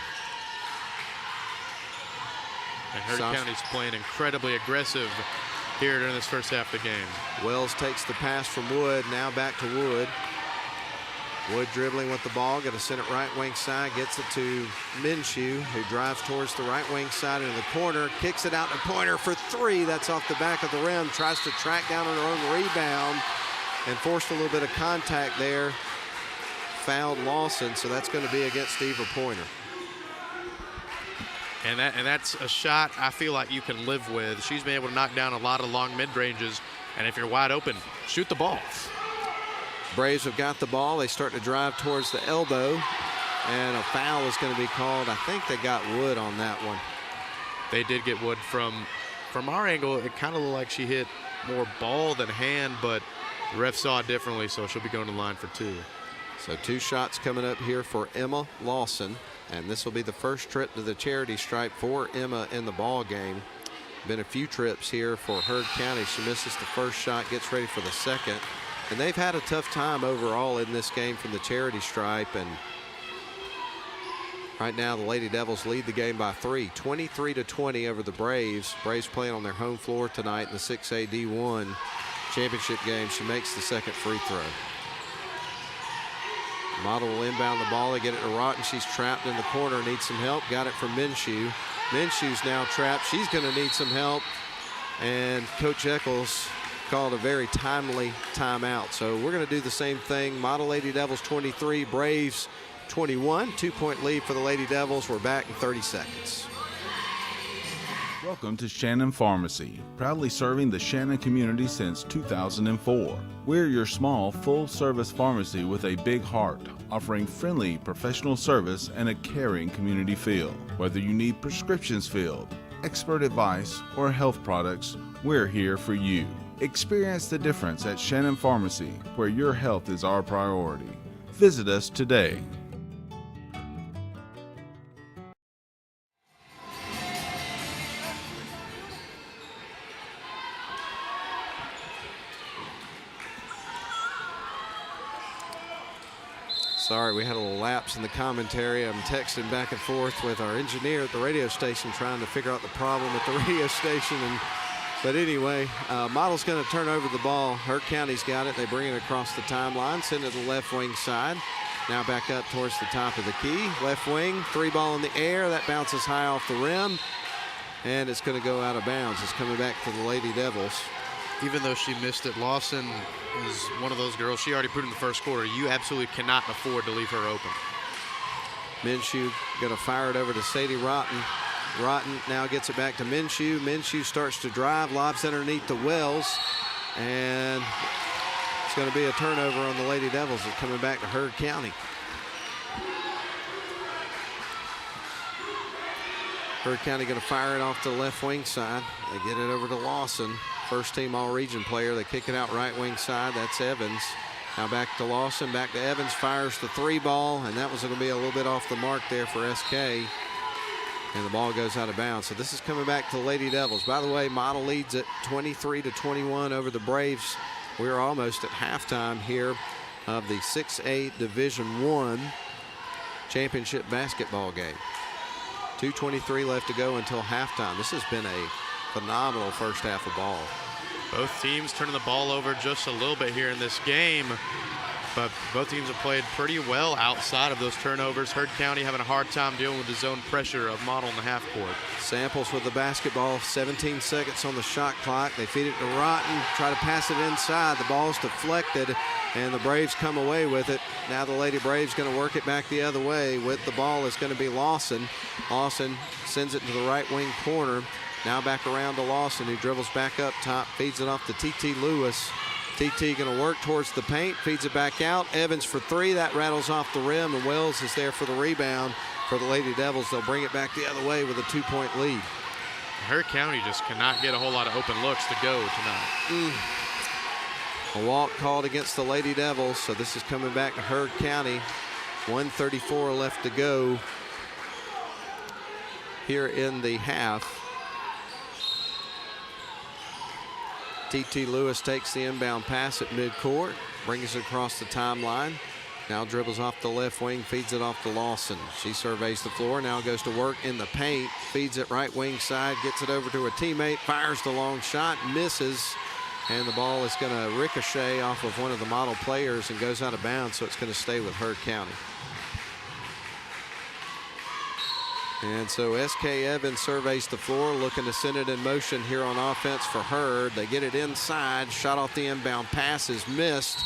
And Heard County's playing incredibly aggressive here during this first half of the game. Wells takes the pass from Wood, now back to Wood. Wood dribbling with the ball, going to send it right wing side, gets it to Minshew, who drives towards the right wing side into the corner, kicks it out to Pointer for three. That's off the back of the rim, tries to track down on her own rebound and forced a little bit of contact there. Fouled Lawson, so that's going to be against Eva Pointer. And that's a shot I feel like you can live with. She's been able to knock down a lot of long mid-ranges, and if you're wide open, shoot the ball. Braves have got the ball. They start to drive towards the elbow, and a foul is going to be called. I think they got Wood on that one. They did get Wood. From our angle, it kind of looked like she hit more ball than hand, but the ref saw it differently, so she'll be going to the line for two. So 2 shots coming up here for Emma Lawson, and this will be the first trip to the charity stripe for Emma in the ball game. Been a few trips here for Heard County. She misses the first shot, gets ready for the second. And they've had a tough time overall in this game from the charity stripe. And right now the Lady Devils lead the game by 3, 23-20 over the Braves. Braves playing on their home floor tonight in the 6A-D1 championship game. She makes the second free throw. Model will inbound the ball. They get it to Rotten. She's trapped in the corner, needs some help. Got it from Minshew. Minshew's now trapped. She's going to need some help. And Coach Eccles called a very timely timeout. So we're going to do the same thing. Model Lady Devils 23, Braves 21. 2-point lead for the Lady Devils. We're back in 30 seconds. Welcome to Shannon Pharmacy, proudly serving the Shannon community since 2004. We're your small, full-service pharmacy with a big heart, offering friendly, professional service and a caring community feel. Whether you need prescriptions filled, expert advice, or health products, we're here for you. Experience the difference at Shannon Pharmacy, where your health is our priority. Visit us today. Sorry, we had a little lapse in the commentary. I'm texting back and forth with our engineer at the radio station trying to figure out the problem at the radio station. But anyway, Model's going to turn over the ball. Heard County's got it. They bring it across the timeline, send it to the left wing side. Now back up towards the top of the key. Left wing, 3-ball in the air. That bounces high off the rim, and it's going to go out of bounds. It's coming back to the Lady Devils. Even though she missed it, Lawson is one of those girls. She already proved in the first quarter, you absolutely cannot afford to leave her open. Minshew going to fire it over to Sadie Rotten. Rotten now gets it back to Minshew. Minshew starts to drive, lobs underneath the Wells, and it's going to be a turnover on the Lady Devils. They're coming back to Heard County. Heard County going to fire it off to the left wing side. They get it over to Lawson. First team all-region player. They kick it out right wing side. That's Evans. Now back to Lawson, back to Evans, fires the 3-ball, and that was going to be a little bit off the mark there for SK. And the ball goes out of bounds. So this is coming back to the Lady Devils. By the way, Model leads at 23-21 over the Braves. We're almost at halftime here of the 6A Division I championship basketball game. 2:23 left to go until halftime. This has been a phenomenal first half of ball. Both teams turning the ball over just a little bit here in this game, but both teams have played pretty well outside of those turnovers. Heard County having a hard time dealing with the zone pressure of Model in the half court. Samples with the basketball, 17 seconds on the shot clock. They feed it to Rotten, try to pass it inside. The ball's deflected, and the Braves come away with it. Now the Lady Braves going to work it back the other way. With the ball is going to be Lawson. Lawson sends it to the right wing corner. Now back around to Lawson, who dribbles back up top, feeds it off to TT Lewis. TT going to work towards the paint, feeds it back out. Evans for 3, that rattles off the rim, and Wells is there for the rebound for the Lady Devils. They'll bring it back the other way with a 2-point lead. Heard County just cannot get a whole lot of open looks to go tonight. A walk called against the Lady Devils, so this is coming back to Heard County. 1:34 left to go here in the half. T.T. Lewis takes the inbound pass at midcourt, brings it across the timeline. Now dribbles off the left wing, feeds it off to Lawson. She surveys the floor, now goes to work in the paint, feeds it right wing side, gets it over to a teammate, fires the long shot, misses, and the ball is going to ricochet off of one of the model players and goes out of bounds, so it's going to stay with Heard County. And so S.K. Evans surveys the floor, looking to send it in motion here on offense for Heard. They get it inside, shot off the inbound pass is missed,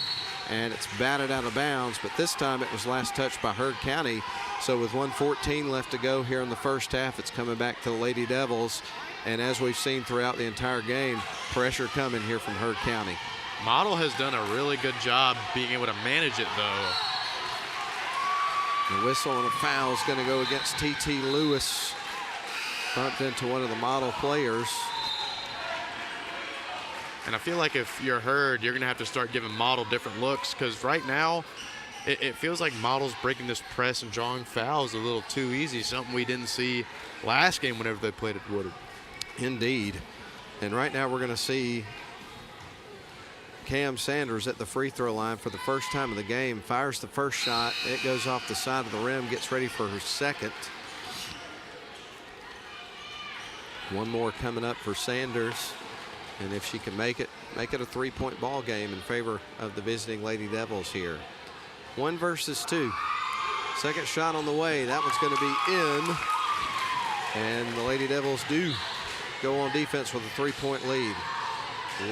and it's batted out of bounds, but this time it was last touched by Heard County. So with 1:14 left to go here in the first half, it's coming back to the Lady Devils. And as we've seen throughout the entire game, pressure coming here from Heard County. Model has done a really good job being able to manage it, though. The whistle and a foul is going to go against T.T. Lewis. Bumped into one of the model players. And I feel like if you're Heard, you're going to have to start giving Model different looks, because right now it feels like Model's breaking this press and drawing fouls a little too easy, something we didn't see last game whenever they played at Woodard. Indeed. And right now we're going to see Cam Sanders at the free throw line for the first time of the game. Fires the first shot. It goes off the side of the rim, gets ready for her second. One more coming up for Sanders. And if she can make it a 3-point ball game in favor of the visiting Lady Devils here. 1 versus 2. Second shot on the way. That one's going to be in. And the Lady Devils do go on defense with a 3-point lead.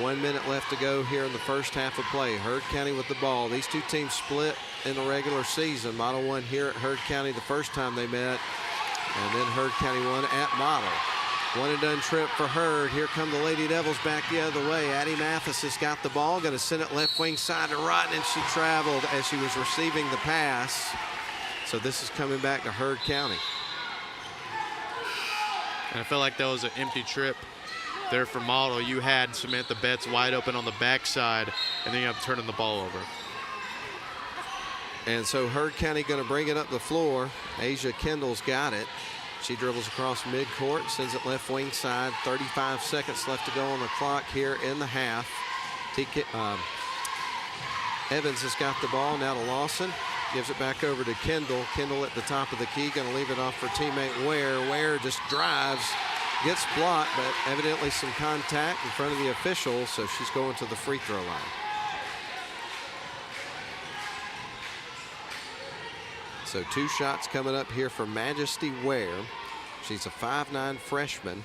1 minute left to go here in the first half of play. Heard County with the ball. These two teams split in the regular season. Model won here at Heard County the first time they met, and then Heard County won at Model. One and done trip for Heard. Here come the Lady Devils back the other way. Addie Mathis has got the ball. Going to send it left wing side to Rotten, and she traveled as she was receiving the pass. So this is coming back to Heard County. And I feel like that was an empty trip there for Model. You had Samantha Betts wide open on the backside, and then you have turning the ball over. And so Heard County going to bring it up the floor. Asia Kendall's got it. She dribbles across midcourt, sends it left wing side. 35 seconds left to go on the clock here in the half. Evans has got the ball now to Lawson. Gives it back over to Kendall. Kendall at the top of the key, going to leave it off for teammate Ware. Ware just drives, gets blocked, but evidently some contact in front of the official, so she's going to the free throw line. So 2 shots coming up here for Majesty Ware. She's a 5'9" freshman.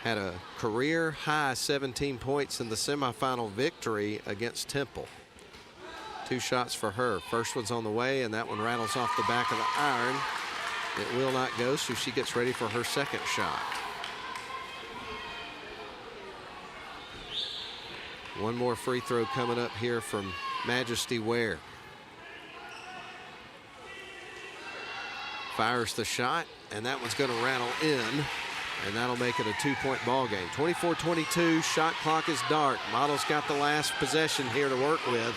Had a career high 17 points in the semifinal victory against Temple. 2 shots for her. First one's on the way, and that one rattles off the back of the iron. It will not go, so she gets ready for her second shot. One more free throw coming up here from Majesty Ware. Fires the shot, and that one's going to rattle in, and that'll make it a 2-point ball game. 24-22, shot clock is dark. Model's got the last possession here to work with.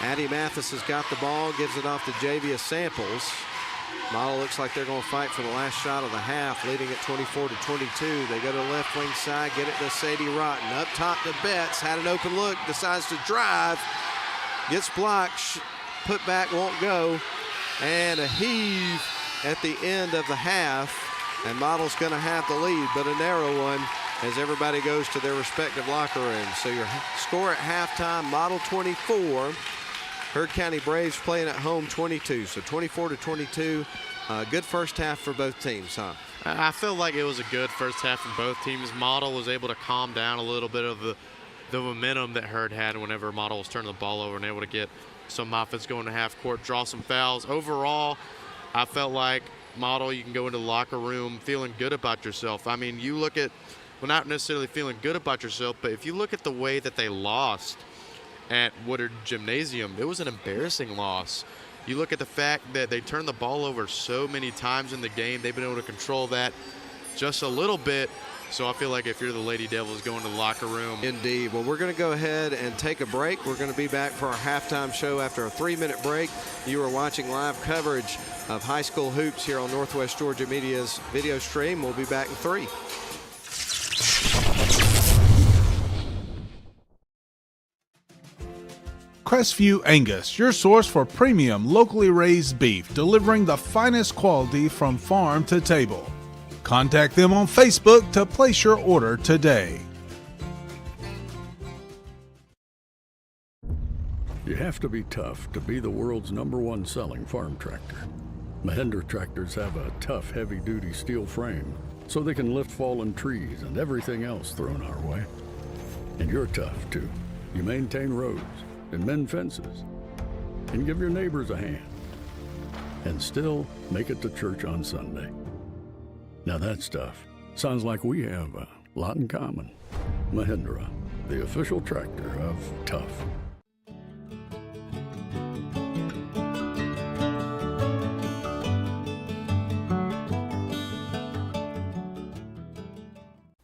Addie Mathis has got the ball, gives it off to Javia Samples. Model looks like they're going to fight for the last shot of the half, leading at 24-22. They go to the left wing side, get it to Sadie Rotten. Up top to Betts, had an open look, decides to drive, gets blocked, put back, won't go, and a heave at the end of the half, and Model's going to have the lead, but a narrow one as everybody goes to their respective locker rooms. So your score at halftime, Model 24, Heard County Braves playing at home 22. So 24-22, good first half for both teams, huh? I feel like it was a good first half from both teams. Model was able to calm down a little bit of the momentum that Heard had whenever Model was turning the ball over and able to get some offense going to half court, draw some fouls. Overall, I felt like Model, you can go into the locker room feeling good about yourself. I mean, you look at, well, not necessarily feeling good about yourself, but if you look at the way that they lost at Woodard Gymnasium, it was an embarrassing loss. You look at the fact that they turned the ball over so many times in the game. They've been able to control that just a little bit. So I feel like if you're the Lady Devils, going to the locker room. Indeed. Well, we're going to go ahead and take a break. We're going to be back for our halftime show after a 3-minute break. You are watching live coverage of high school hoops here on Northwest Georgia Media's video stream. We'll be back in 3. Crestview Angus, your source for premium, locally raised beef, delivering the finest quality from farm to table. Contact them on Facebook to place your order today. You have to be tough to be the world's #1 selling farm tractor. Mahindra tractors have a tough, heavy-duty steel frame, so they can lift fallen trees and everything else thrown our way. And you're tough, too. You maintain roads and mend fences and give your neighbors a hand and still make it to church on Sunday. Now that stuff sounds like we have a lot in common. Mahindra, the official tractor of tough.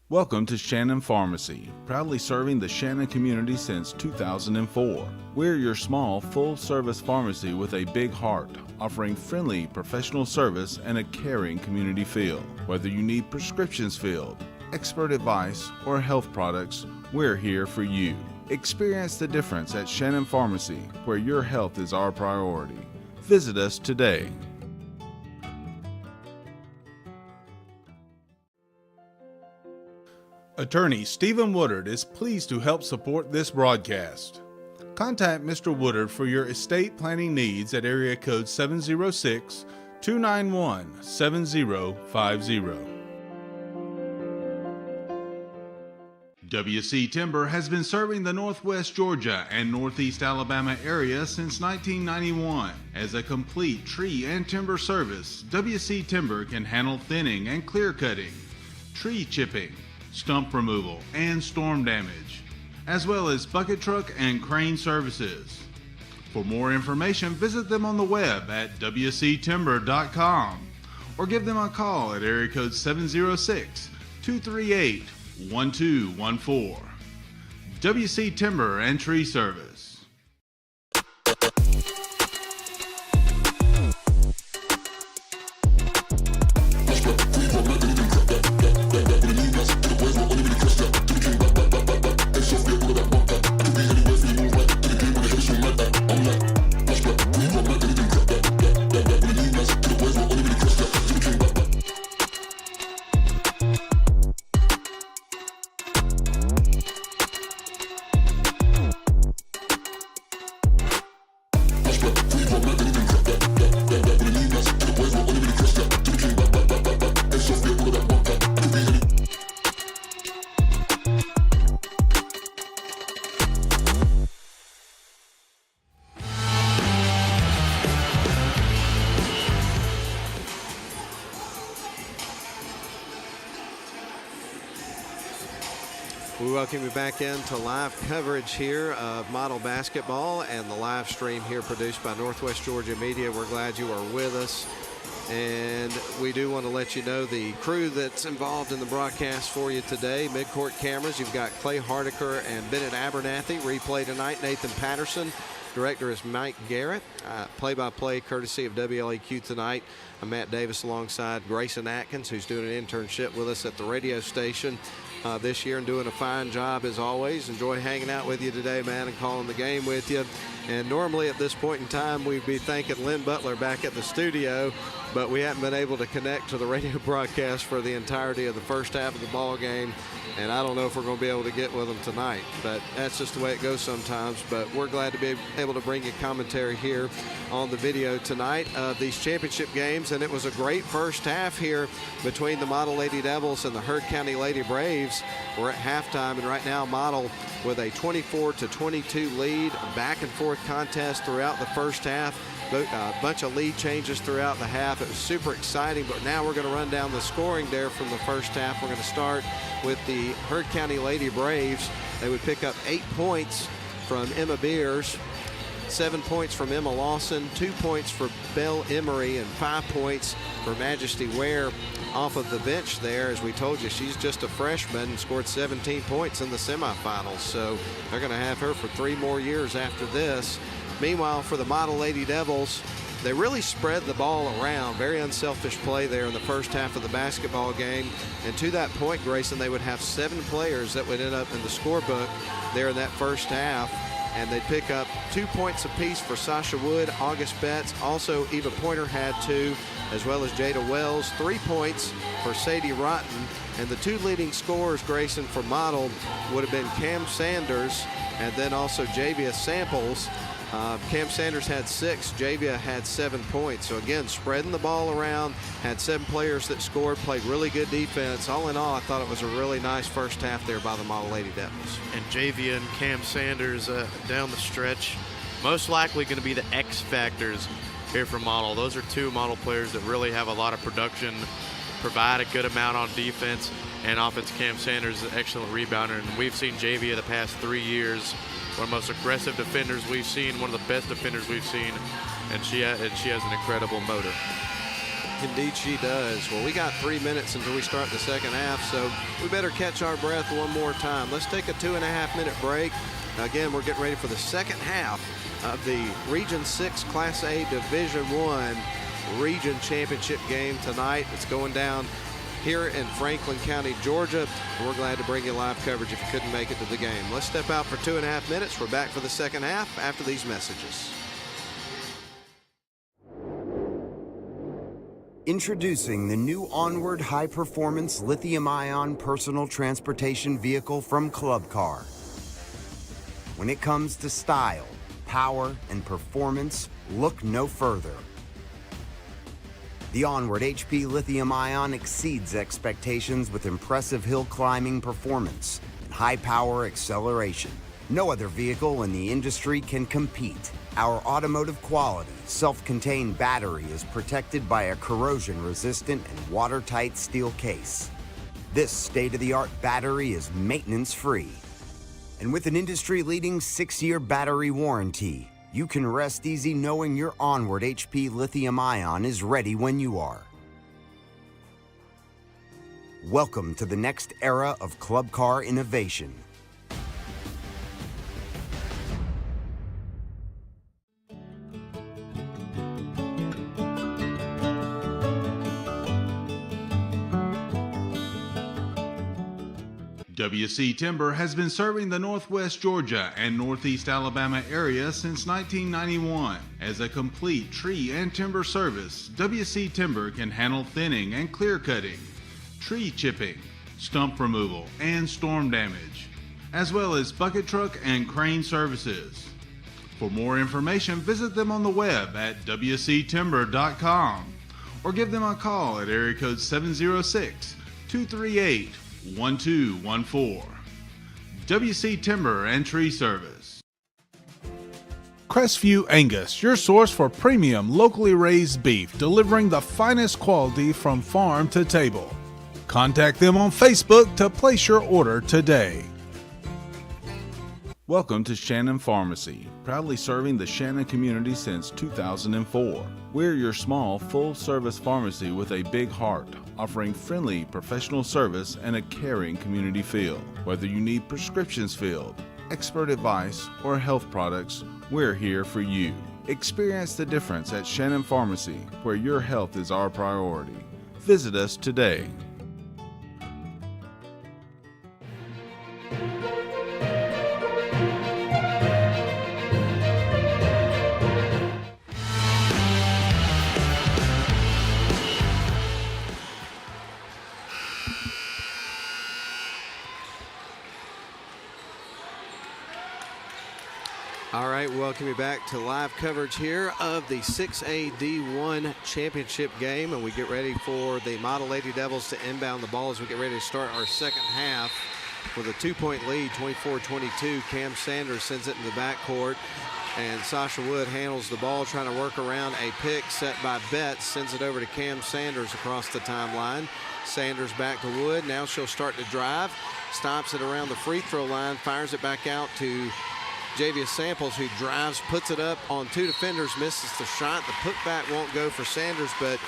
Welcome to Shannon Pharmacy, proudly serving the Shannon community since 2004. We're your small, full-service pharmacy with a big heart, offering friendly, professional service and a caring community feel. Whether you need prescriptions filled, expert advice, or health products, we're here for you. Experience the difference at Shannon Pharmacy, where your health is our priority. Visit us today. Attorney Stephen Woodard is pleased to help support this broadcast. Contact Mr. Woodard for your estate planning needs at area code 706-291-7050. WC Timber has been serving the Northwest Georgia and Northeast Alabama area since 1991. As a complete tree and timber service, WC Timber can handle thinning and clear cutting, tree chipping, stump removal, and storm damage, as well as bucket truck and crane services. For more information, visit them on the web at wctimber.com or give them a call at area code 706-238-1214. WC Timber and Tree Service. We welcome you back into live coverage here of Model Basketball and the live stream here produced by Northwest Georgia Media. We're glad you are with us. And we do want to let you know the crew that's involved in the broadcast for you today. Midcourt cameras, you've got Clay Hardiker and Bennett Abernathy. Replay tonight, Nathan Patterson. Director is Mike Garrett. Play-by-play courtesy of WLAQ tonight. I'm Matt Davis alongside Grayson Atkins, who's doing an internship with us at the radio station this year and doing a fine job as always. Enjoy hanging out with you today, man, and calling the game with you. And normally at this point in time, we'd be thanking Lynn Butler back at the studio, but we haven't been able to connect to the radio broadcast for the entirety of the first half of the ball game. And I don't know if we're going to be able to get with them tonight, but that's just the way it goes sometimes. But we're glad to be able to bring you commentary here on the video tonight of these championship games. And it was a great first half here between the Model Lady Devils and the Heard County Lady Braves. We're at halftime, and right now Model with a 24-22 lead, a back and forth contest throughout the first half. A bunch of lead changes throughout the half. It was super exciting, but now we're going to run down the scoring there from the first half. We're going to start with the Heard County Lady Braves. They would pick up 8 points from Emma Beers, 7 points from Emma Lawson, 2 points for Belle Emery, and 5 points for Majesty Ware off of the bench there. As we told you, she's just a freshman and scored 17 points in the semifinals. So they're going to have her for 3 more years after this. Meanwhile, for the Model Lady Devils, they really spread the ball around. Very unselfish play there in the first half of the basketball game. And to that point, Grayson, they would have 7 players that would end up in the scorebook there in that first half. and they pick up 2 points apiece for Sasha Wood, August Betts. Also, Eva Pointer had 2, as well as Jada Wells. 3 points for Sadie Rotten. And the 2 leading scorers, Grayson, for Model would have been Cam Sanders and then also Javia Samples. Cam Sanders had 6, Javia had 7 points. So again, spreading the ball around, had 7 players that scored, played really good defense. All in all, I thought it was a really nice first half there by the Model Lady Devils. And Javia and Cam Sanders down the stretch, most likely going to be the X factors here for Model. Those are 2 Model players that really have a lot of production, provide a good amount on defense, and offense. Cam Sanders is an excellent rebounder, and we've seen Javia the past 3 years, one of the most aggressive defenders we've seen, one of the best defenders we've seen, and she has an incredible motor. Indeed she does. Well, we got 3 minutes until we start the second half, so we better catch our breath one more time. Let's take a 2.5-minute break. Again, we're getting ready for the second half of the Region 6 Class A Division I Region Championship game tonight. It's going down here in Franklin County, Georgia. We're glad to bring you live coverage if you couldn't make it to the game. Let's step out for 2.5 minutes. We're back for the second half after these messages. Introducing the new Onward high-performance lithium-ion personal transportation vehicle from Club Car. When it comes to style, power, and performance, look no further. The Onward HP lithium-ion exceeds expectations with impressive hill climbing performance and high-power acceleration. No other vehicle in the industry can compete. Our automotive quality, self-contained battery is protected by a corrosion-resistant and watertight steel case. This state-of-the-art battery is maintenance-free. And with an industry-leading 6-year battery warranty, you can rest easy knowing your Onward HP lithium-ion is ready when you are. Welcome to the next era of Club Car innovation. WC Timber has been serving the Northwest Georgia and Northeast Alabama area since 1991. As a complete tree and timber service, WC Timber can handle thinning and clear cutting, tree chipping, stump removal, and storm damage, as well as bucket truck and crane services. For more information, visit them on the web at wctimber.com or give them a call at area code 706-238-1214. WC Timber and Tree Service. Crestview Angus, your source for premium locally raised beef, delivering the finest quality from farm to table. Contact them on Facebook to place your order today. Welcome to Shannon Pharmacy, proudly serving the Shannon community since 2004. We're your small, full-service pharmacy with a big heart, offering friendly, professional service and a caring community feel. Whether you need prescriptions filled, expert advice, or health products, we're here for you. Experience the difference at Shannon Pharmacy, where your health is our priority. Visit us today. All right, welcome you back to live coverage here of the 6A-D1 championship game, and we get ready for the Model Lady Devils to inbound the ball as we get ready to start our second half with a 2-point lead, 24-22. Cam Sanders sends it in the backcourt, and Sasha Wood handles the ball, trying to work around a pick set by Betts, sends it over to Cam Sanders across the timeline. Sanders back to Wood. Now she'll start to drive, stops it around the free throw line, fires it back out to Javia Samples, who drives, puts it up on 2 defenders, misses the shot. The putback won't go for Sanders, but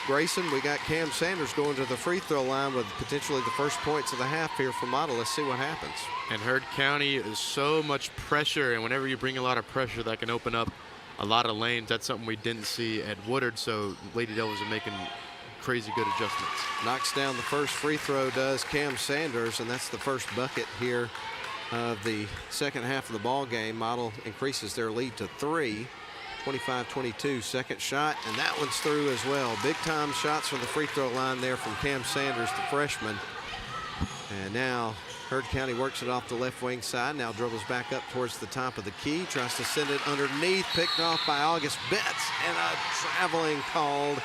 Grayson, we got Cam Sanders going to the free throw line with potentially the first points of the half here for Model. Let's see what happens. And Heard County is so much pressure, and whenever you bring a lot of pressure, that can open up a lot of lanes. That's something we didn't see at Woodard, so Lady Devils are making crazy good adjustments. Knocks down the first free throw, does Cam Sanders, and that's the first bucket here of the second half of the ball game. Model increases their lead to 3, 25-22. Second shot, and that one's through as well. Big time shots from the free throw line there from Cam Sanders, the freshman. And now Heard County works it off the left wing side. Now dribbles back up towards the top of the key. Tries to send it underneath. Picked off by August Betts. And a traveling called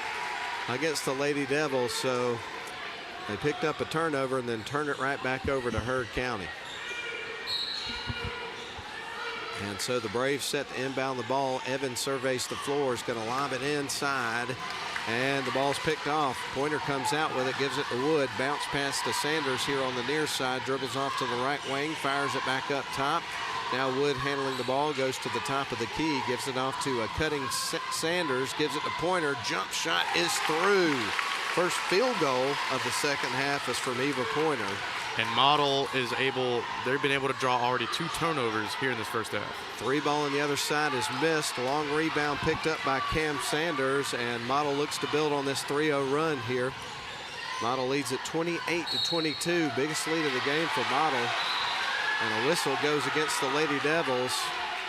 against the Lady Devils. So they picked up a turnover and then turned it right back over to Heard County. And so the Braves set to inbound the ball. Evans surveys the floor. Is going to lob it inside. And the ball's picked off. Pointer comes out with it, gives it to Wood. Bounce pass to Sanders here on the near side. Dribbles off to the right wing, fires it back up top. Now Wood handling the ball, goes to the top of the key, gives it off to a cutting Sanders, gives it to Pointer. Jump shot is through. First field goal of the second half is from Eva Pointer. And Model is they've been able to draw already 2 turnovers here in this first half. 3 ball on the other side is missed. Long rebound picked up by Cam Sanders, and Model looks to build on this 3-0 run here. Model leads at 28-22, biggest lead of the game for Model. And a whistle goes against the Lady Devils.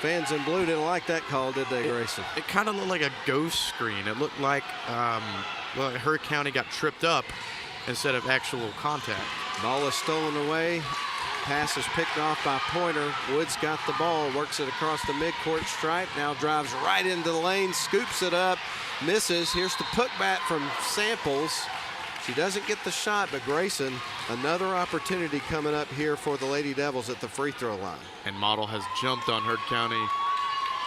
Fans in blue didn't like that call, did they, Grayson? It kind of looked like a ghost screen. It looked like Heard County got tripped up instead of actual contact. Ball is stolen away. Pass is picked off by Pointer. Woods got the ball, works it across the midcourt stripe, now drives right into the lane, scoops it up, misses. Here's the putback from Samples. She doesn't get the shot, but Grayson, another opportunity coming up here for the Lady Devils at the free throw line. And Model has jumped on Heard County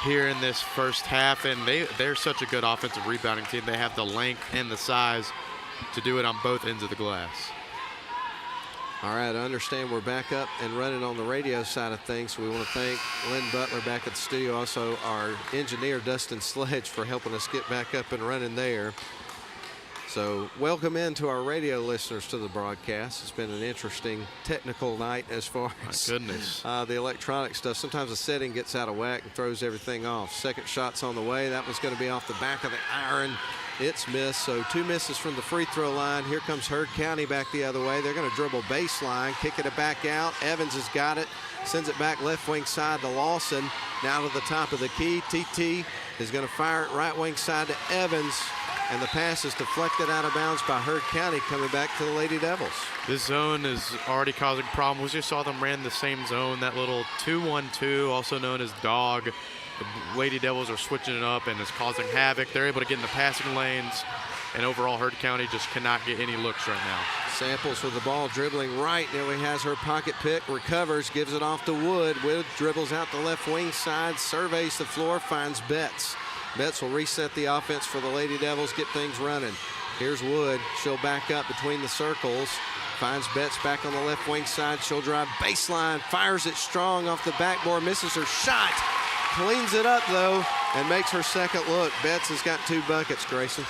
here in this first half, and they're such a good offensive rebounding team. They have the length and the size to do it on both ends of the glass. All right, I understand we're back up and running on the radio side of things. So we want to thank Lynn Butler back at the studio, also our engineer Dustin Sledge for helping us get back up and running there. So welcome in to our radio listeners to the broadcast. It's been an interesting technical night as far as the electronic stuff. Sometimes the setting gets out of whack and throws everything off. Second shot's on the way. That was going to be off the back of the iron. It's missed, so 2 misses from the free throw line. Here comes Heard County back the other way. They're going to dribble baseline, kicking it back out. Evans has got it, sends it back left wing side to Lawson. Now to the top of the key. TT is going to fire it right wing side to Evans, and the pass is deflected out of bounds by Heard County, coming back to the Lady Devils. This zone is already causing problems. We just saw them ran the same zone, that little 2-1-2, also known as dog. The Lady Devils are switching it up, and it's causing havoc. They're able to get in the passing lanes, and overall Heard County just cannot get any looks right now. Samples with the ball, dribbling right. Nearly has her pocket pick, recovers, gives it off to Wood. Wood dribbles out the left wing side, surveys the floor, finds Betts. Betts will reset the offense for the Lady Devils, get things running. Here's Wood. She'll back up between the circles. Finds Betts back on the left wing side. She'll drive baseline, fires it strong off the backboard, misses her shot. Cleans it up, though, and makes her second look. Betts has got 2 buckets, Grayson.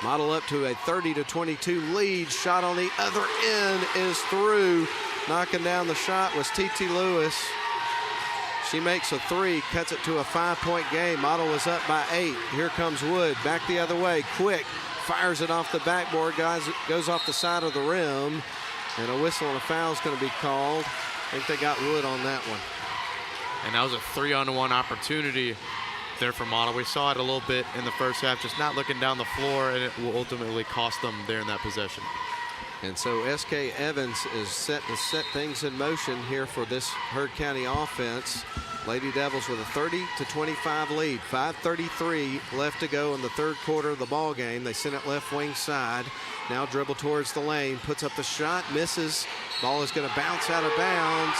Model up to a 30-22 lead. Shot on the other end is through. Knocking down the shot was TT Lewis. She makes a 3, cuts it to a 5-point game. Model was up by 8. Here comes Wood, back the other way, quick. Fires it off the backboard, guys. Goes off the side of the rim. And a whistle and a foul is going to be called. I think they got Wood on that one. And that was a 3-on-1 opportunity there for Model. We saw it a little bit in the first half, just not looking down the floor, and it will ultimately cost them there in that possession. And so S.K. Evans is set to set things in motion here for this Heard County offense. Lady Devils with a 30-25 lead. 5:33 left to go in the third quarter of the ball game. They send it left wing side. Now dribble towards the lane, puts up the shot, misses. Ball is going to bounce out of bounds.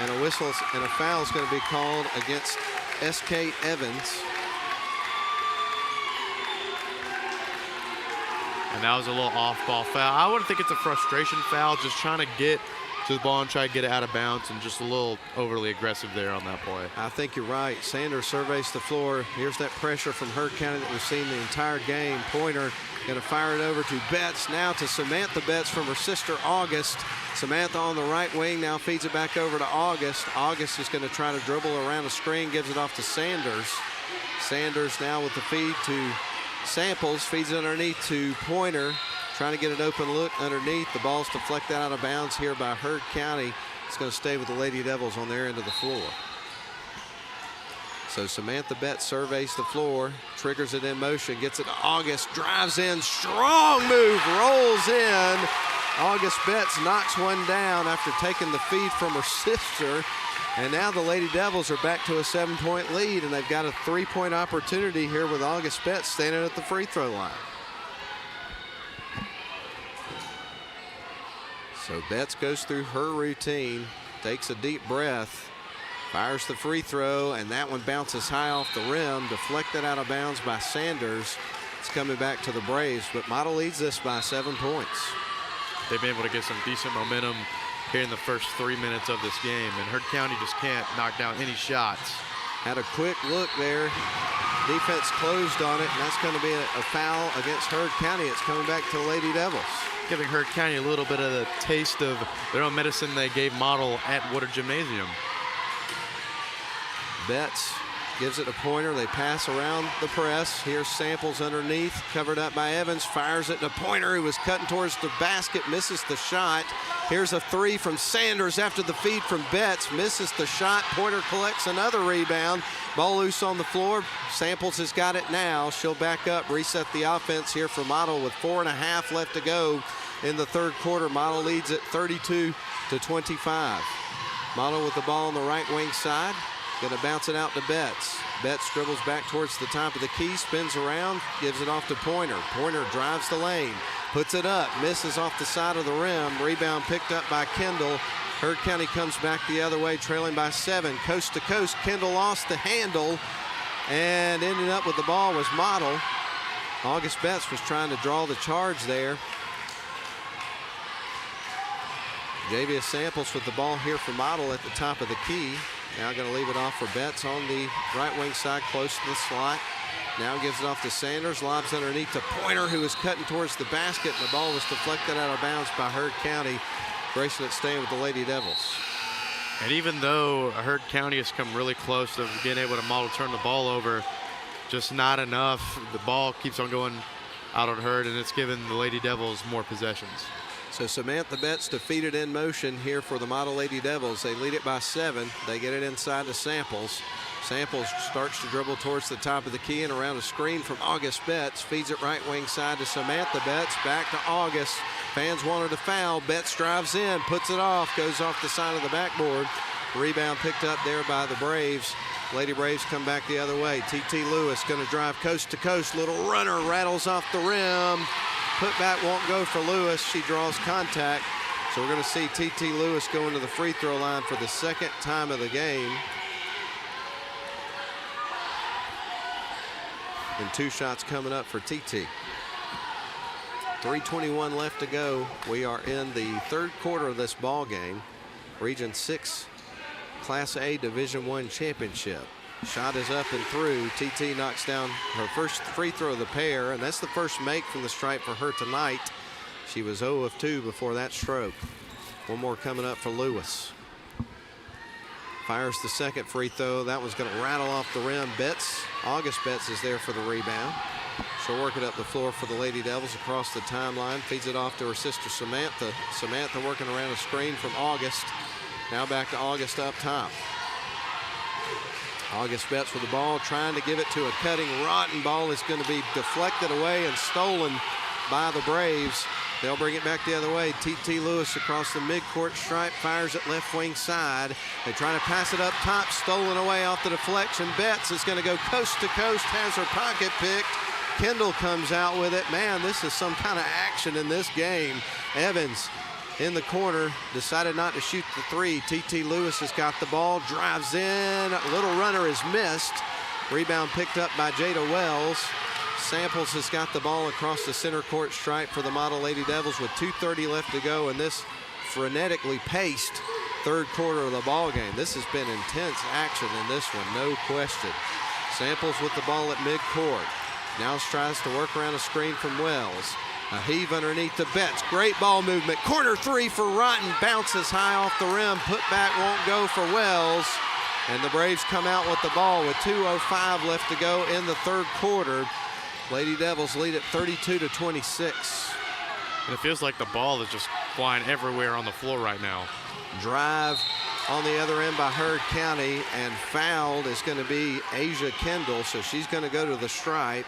And a whistle and a foul is going to be called against S.K. Evans. And that was a little off-ball foul. I wouldn't think it's a frustration foul, just trying to get to the ball and try to get it out of bounds, and just a little overly aggressive there on that play. I think you're right. Sanders surveys the floor. Here's that pressure from Heard County that we've seen the entire game. Pointer going to fire it over to Betts. Now to Samantha Betts from her sister August. Samantha on the right wing now feeds it back over to August. August is going to try to dribble around a screen, gives it off to Sanders. Sanders now with the feed to Samples, feeds it underneath to Pointer. trying to get an open look underneath. The ball's deflected out of bounds here by Heard County. It's going to stay with the Lady Devils on their end of the floor. So Samantha Betts surveys the floor, triggers it in motion, gets it to August, drives in, strong move, rolls in. August Betts knocks one down after taking the feed from her sister. And now the Lady Devils are back to a 7-point lead, and they've got a 3-point opportunity here with August Betts standing at the free throw line. So Betts goes through her routine, takes a deep breath, fires the free throw, and that one bounces high off the rim, deflected out of bounds by Sanders. It's coming back to the Braves, but Model leads this by 7 points. They've been able to get some decent momentum here in the first 3 minutes of this game, and Heard County just can't knock down any shots. Had a quick look there. Defense closed on it, and that's going to be a foul against Heard County. It's coming back to the Lady Devils. Giving Heard County a little bit of the taste of their own medicine they gave Model at Woodard Gymnasium. Betts gives it a Pointer. They pass around the press. Here's Samples underneath, covered up by Evans. Fires it to Pointer, who was cutting towards the basket, misses the shot. Here's a three from Sanders after the feed from Betts, misses the shot. Pointer collects another rebound. Ball loose on the floor. Samples has got it now. She'll back up, reset the offense here for Model with 4.5 left to go in the third quarter. Model leads at 32-25. Model with the ball on the right wing side. Going to bounce it out to Betts. Betts dribbles back towards the top of the key, spins around, gives it off to Pointer. Pointer drives the lane, puts it up, misses off the side of the rim. Rebound picked up by Kendall. Heard County comes back the other way, trailing by 7. Coast to coast, Kendall lost the handle and ended up with the ball was Model. August Betts was trying to draw the charge there. Javius Samples with the ball here for Model at the top of the key. Now going to leave it off for Betts on the right wing side, close to the slot. Now gives it off to Sanders, lobs underneath to Pointer, who is cutting towards the basket, and the ball was deflected out of bounds by Heard County. Grayson it's staying with the Lady Devils. And even though Heard County has come really close to being able to Model turn the ball over, just not enough. The ball keeps on going out on Heard, and it's given the Lady Devils more possessions. So Samantha Betts defeated in motion here for the Model Lady Devils. They lead it by 7. They get it inside to Samples. Samples starts to dribble towards the top of the key and around a screen from August Betts. Feeds it right wing side to Samantha Betts. Back to August. Fans wanted a foul. Betts drives in, puts it off, goes off the side of the backboard. Rebound picked up there by the Braves. Lady Braves come back the other way. T.T. Lewis going to drive coast to coast. Little runner rattles off the rim. Putback won't go for Lewis. She draws contact. So we're going to see T.T. Lewis going to the free throw line for the second time of the game. And 2 shots coming up for T.T. 3:21 left to go. We are in the third quarter of this ball game. Region 6 Class A Division I Championship. Shot is up and through. TT knocks down her first free throw of the pair, and that's the first make from the stripe for her tonight. She was 0 of 2 before that stroke. One more coming up for Lewis. Fires the second free throw. That one's going to rattle off the rim. Betts, August Betts is there for the rebound. She'll work it up the floor for the Lady Devils across the timeline. Feeds it off to her sister Samantha. Samantha working around a screen from August. Now back to August up top. August Betts with the ball, trying to give it to a cutting Rotten. Ball is going to be deflected away and stolen by the Braves. They'll bring it back the other way. T.T. Lewis across the midcourt stripe, fires it left wing side. They try to pass it up top, stolen away off the deflection. Betts is going to go coast to coast, has her pocket picked. Kendall comes out with it. Man, this is some kind of action in this game. Evans in the corner, decided not to shoot the three. T.T. Lewis has got the ball, drives in. A little runner is missed. Rebound picked up by Jada Wells. Samples has got the ball across the center court stripe for the Model Lady Devils with 2:30 left to go in this frenetically paced third quarter of the ball game. This has been intense action in this one, no question. Samples with the ball at midcourt. Now tries to work around a screen from Wells. A heave underneath the Betts. Great ball movement. Corner three for Rotten. Bounces high off the rim. Putback won't go for Wells. And the Braves come out with the ball with 2:05 left to go in the third quarter. Lady Devils lead at 32-26. And it feels like the ball is just flying everywhere on the floor right now. Drive on the other end by Heard County, and fouled is going to be Asia Kendall, so she's going to go to the stripe.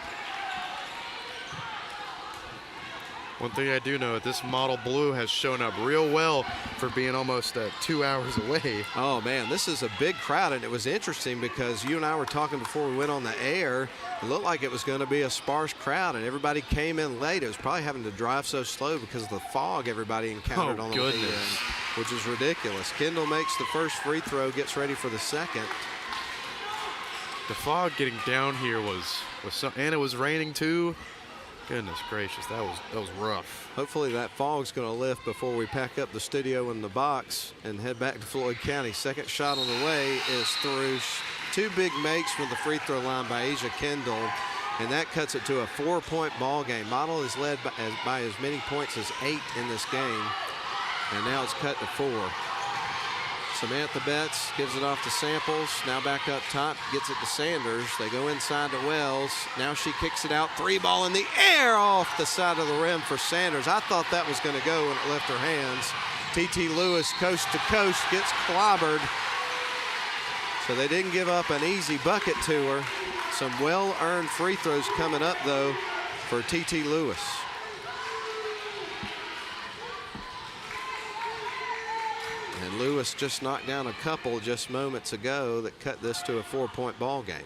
One thing I do know, this model blue has shown up real well for being almost 2 hours away. Oh man, this is a big crowd, and it was interesting because you and I were talking before we went on the air. It looked like it was going to be a sparse crowd, and everybody came in late. It was probably having to drive so slow because of the fog everybody encountered on the way in, which is ridiculous. Kendall makes the first free throw, gets ready for the second. The fog getting down here was and it was raining too. Goodness gracious, that was rough. Hopefully that fog's going to lift before we pack up the studio and the box and head back to Floyd County. Second shot on the way is through. Two big makes from the free throw line by Asia Kendall, and that cuts it to a 4-point ball game. Model is led by as many points as 8 in this game, and now it's cut to 4. Samantha Betts gives it off to Samples. Now back up top, gets it to Sanders. They go inside to Wells. Now she kicks it out. 3 ball in the air off the side of the rim for Sanders. I thought that was going to go when it left her hands. TT Lewis, coast to coast, gets clobbered. So they didn't give up an easy bucket to her. Some well-earned free throws coming up, though, for TT Lewis. And Lewis just knocked down a couple just moments ago that cut this to a 4-point ball game.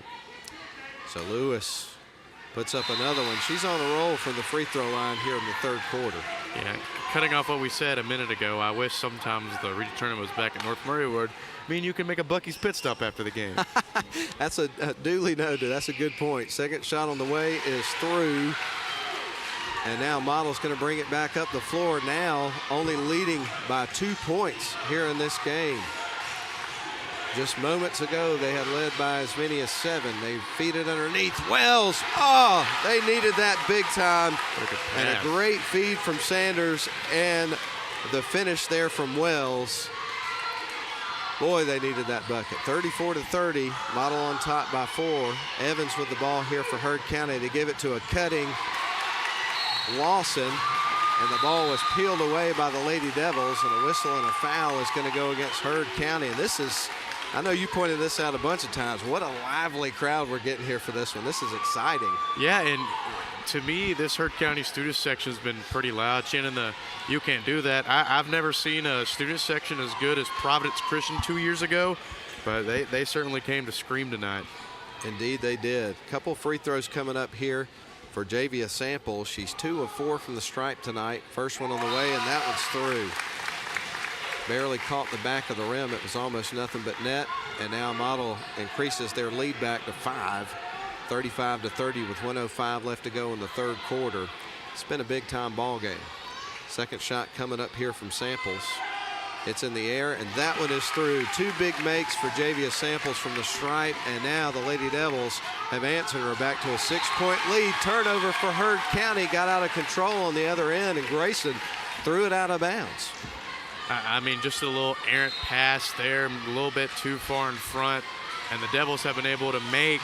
So Lewis puts up another one. She's on a roll from the free throw line here in the third quarter. Yeah, cutting off what we said a minute ago, I wish sometimes the region tournament was back at North Murray would mean you can make a Buc-ee's pit stop after the game. That's a duly noted. That's a good point. Second shot on the way is through. And now Model's going to bring it back up the floor, now only leading by 2 points here in this game. Just moments ago, they had led by as many as 7. They feed it underneath. Wells, oh, they needed that big time. And a great feed from Sanders, and the finish there from Wells. Boy, they needed that bucket. 34-30, Model on top by 4. Evans with the ball here for Heard County to give it to a cutting Lawson, and the ball was peeled away by the Lady Devils, and a whistle and a foul is going to go against Heard County. And this is, I know you pointed this out a bunch of times, what a lively crowd we're getting here for this one. This is exciting. Yeah, and to me, this Heard County student section has been pretty loud. Shannon, you can't do that. I've never seen a student section as good as Providence Christian 2 years ago, but they certainly came to scream tonight. Indeed they did. Couple free throws coming up here for Javia Samples. She's 2 of 4 from the stripe tonight. First one on the way, and that one's through. Barely caught the back of the rim. It was almost nothing but net. And now Model increases their lead back to 5, 35-30 with 1:05 left to go in the third quarter. It's been a big time ball game. Second shot coming up here from Samples. It's in the air, and that one is through. 2 big makes for Javia Samples from the stripe, and now the Lady Devils have answered her back to a 6-point lead. Turnover for Heard County, got out of control on the other end, and Grayson threw it out of bounds. I mean, just a little errant pass there, a little bit too far in front, and the Devils have been able to make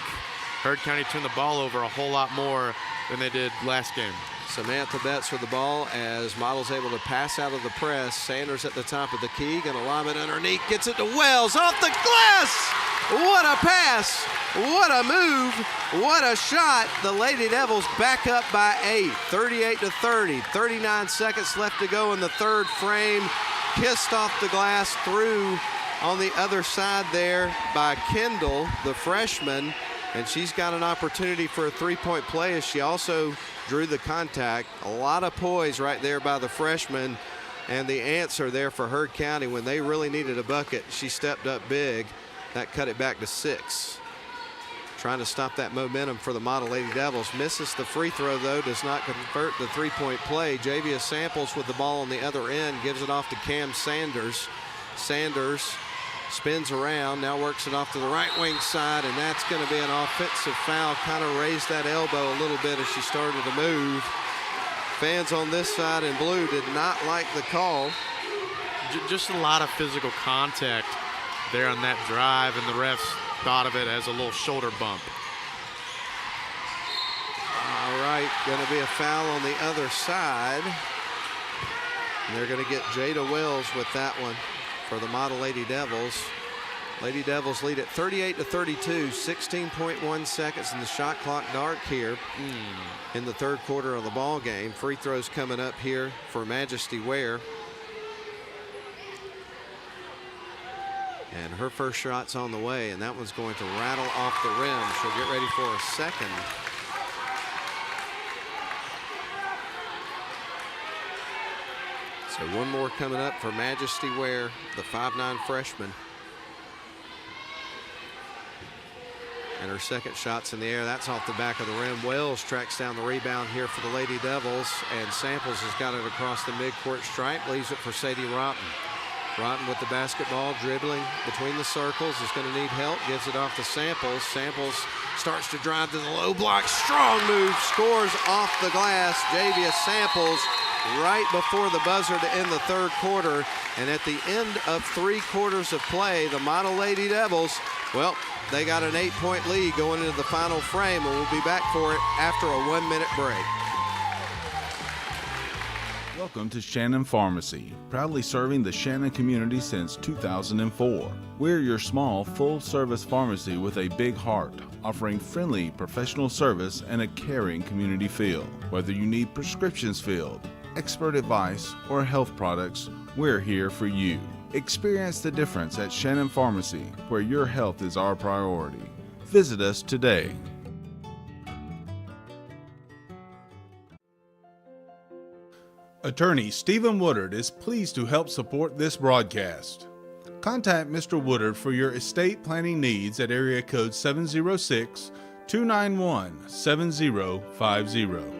Heard County turn the ball over a whole lot more than they did last game. Samantha Betts with the ball as Model's able to pass out of the press. Sanders at the top of the key, gonna lob it underneath, gets it to Wells, off the glass! What a pass, what a move, what a shot. The Lady Devils back up by 8, 38-30, 39 seconds left to go in the third frame. Kissed off the glass through on the other side there by Kendall, the freshman, and she's got an opportunity for a 3-point play as she also drew the contact. A lot of poise right there by the freshman, and the answer there for Heard County when they really needed a bucket. She stepped up big. That cut it back to 6. Trying to stop that momentum for the Model Lady Devils. Misses the free throw, though, does not convert the 3-point play. Javia Samples with the ball on the other end, gives it off to Cam Sanders. Sanders spins around, now works it off to the right wing side, and that's going to be an offensive foul. Kind of raised that elbow a little bit as she started to move. Fans on this side in blue did not like the call. Just a lot of physical contact there on that drive, and the refs thought of it as a little shoulder bump. All right, going to be a foul on the other side. And they're going to get Jada Wells with that one for the Model Lady Devils. Lady Devils lead at 38-32, 16.1 seconds in the shot clock dark here in the third quarter of the ball game. Free throws coming up here for Majesty Ware. And her first shot's on the way, and that one's going to rattle off the rim. She'll get ready for a second. So one more coming up for Majesty Ware, the 5'9" freshman. And her second shot's in the air. That's off the back of the rim. Wells tracks down the rebound here for the Lady Devils, and Samples has got it across the midcourt stripe, leaves it for Sadie Rotten. Rotten with the basketball, dribbling between the circles, is going to need help, gives it off to Samples. Samples starts to drive to the low block, strong move, scores off the glass. Javia Samples right before the buzzer to end the third quarter. And at the end of 3 quarters of play, the Model Lady Devils, well, they got an 8-point lead going into the final frame, and we'll be back for it after a 1-minute break. Welcome to Shannon Pharmacy, proudly serving the Shannon community since 2004. We're your small, full-service pharmacy with a big heart, offering friendly, professional service and a caring community feel. Whether you need prescriptions filled, expert advice, or health products, we're here for you. Experience the difference at Shannon Pharmacy, where your health is our priority. Visit us today. Attorney Stephen Woodard is pleased to help support this broadcast. Contact Mr. Woodard for your estate planning needs at area code 706-291-7050.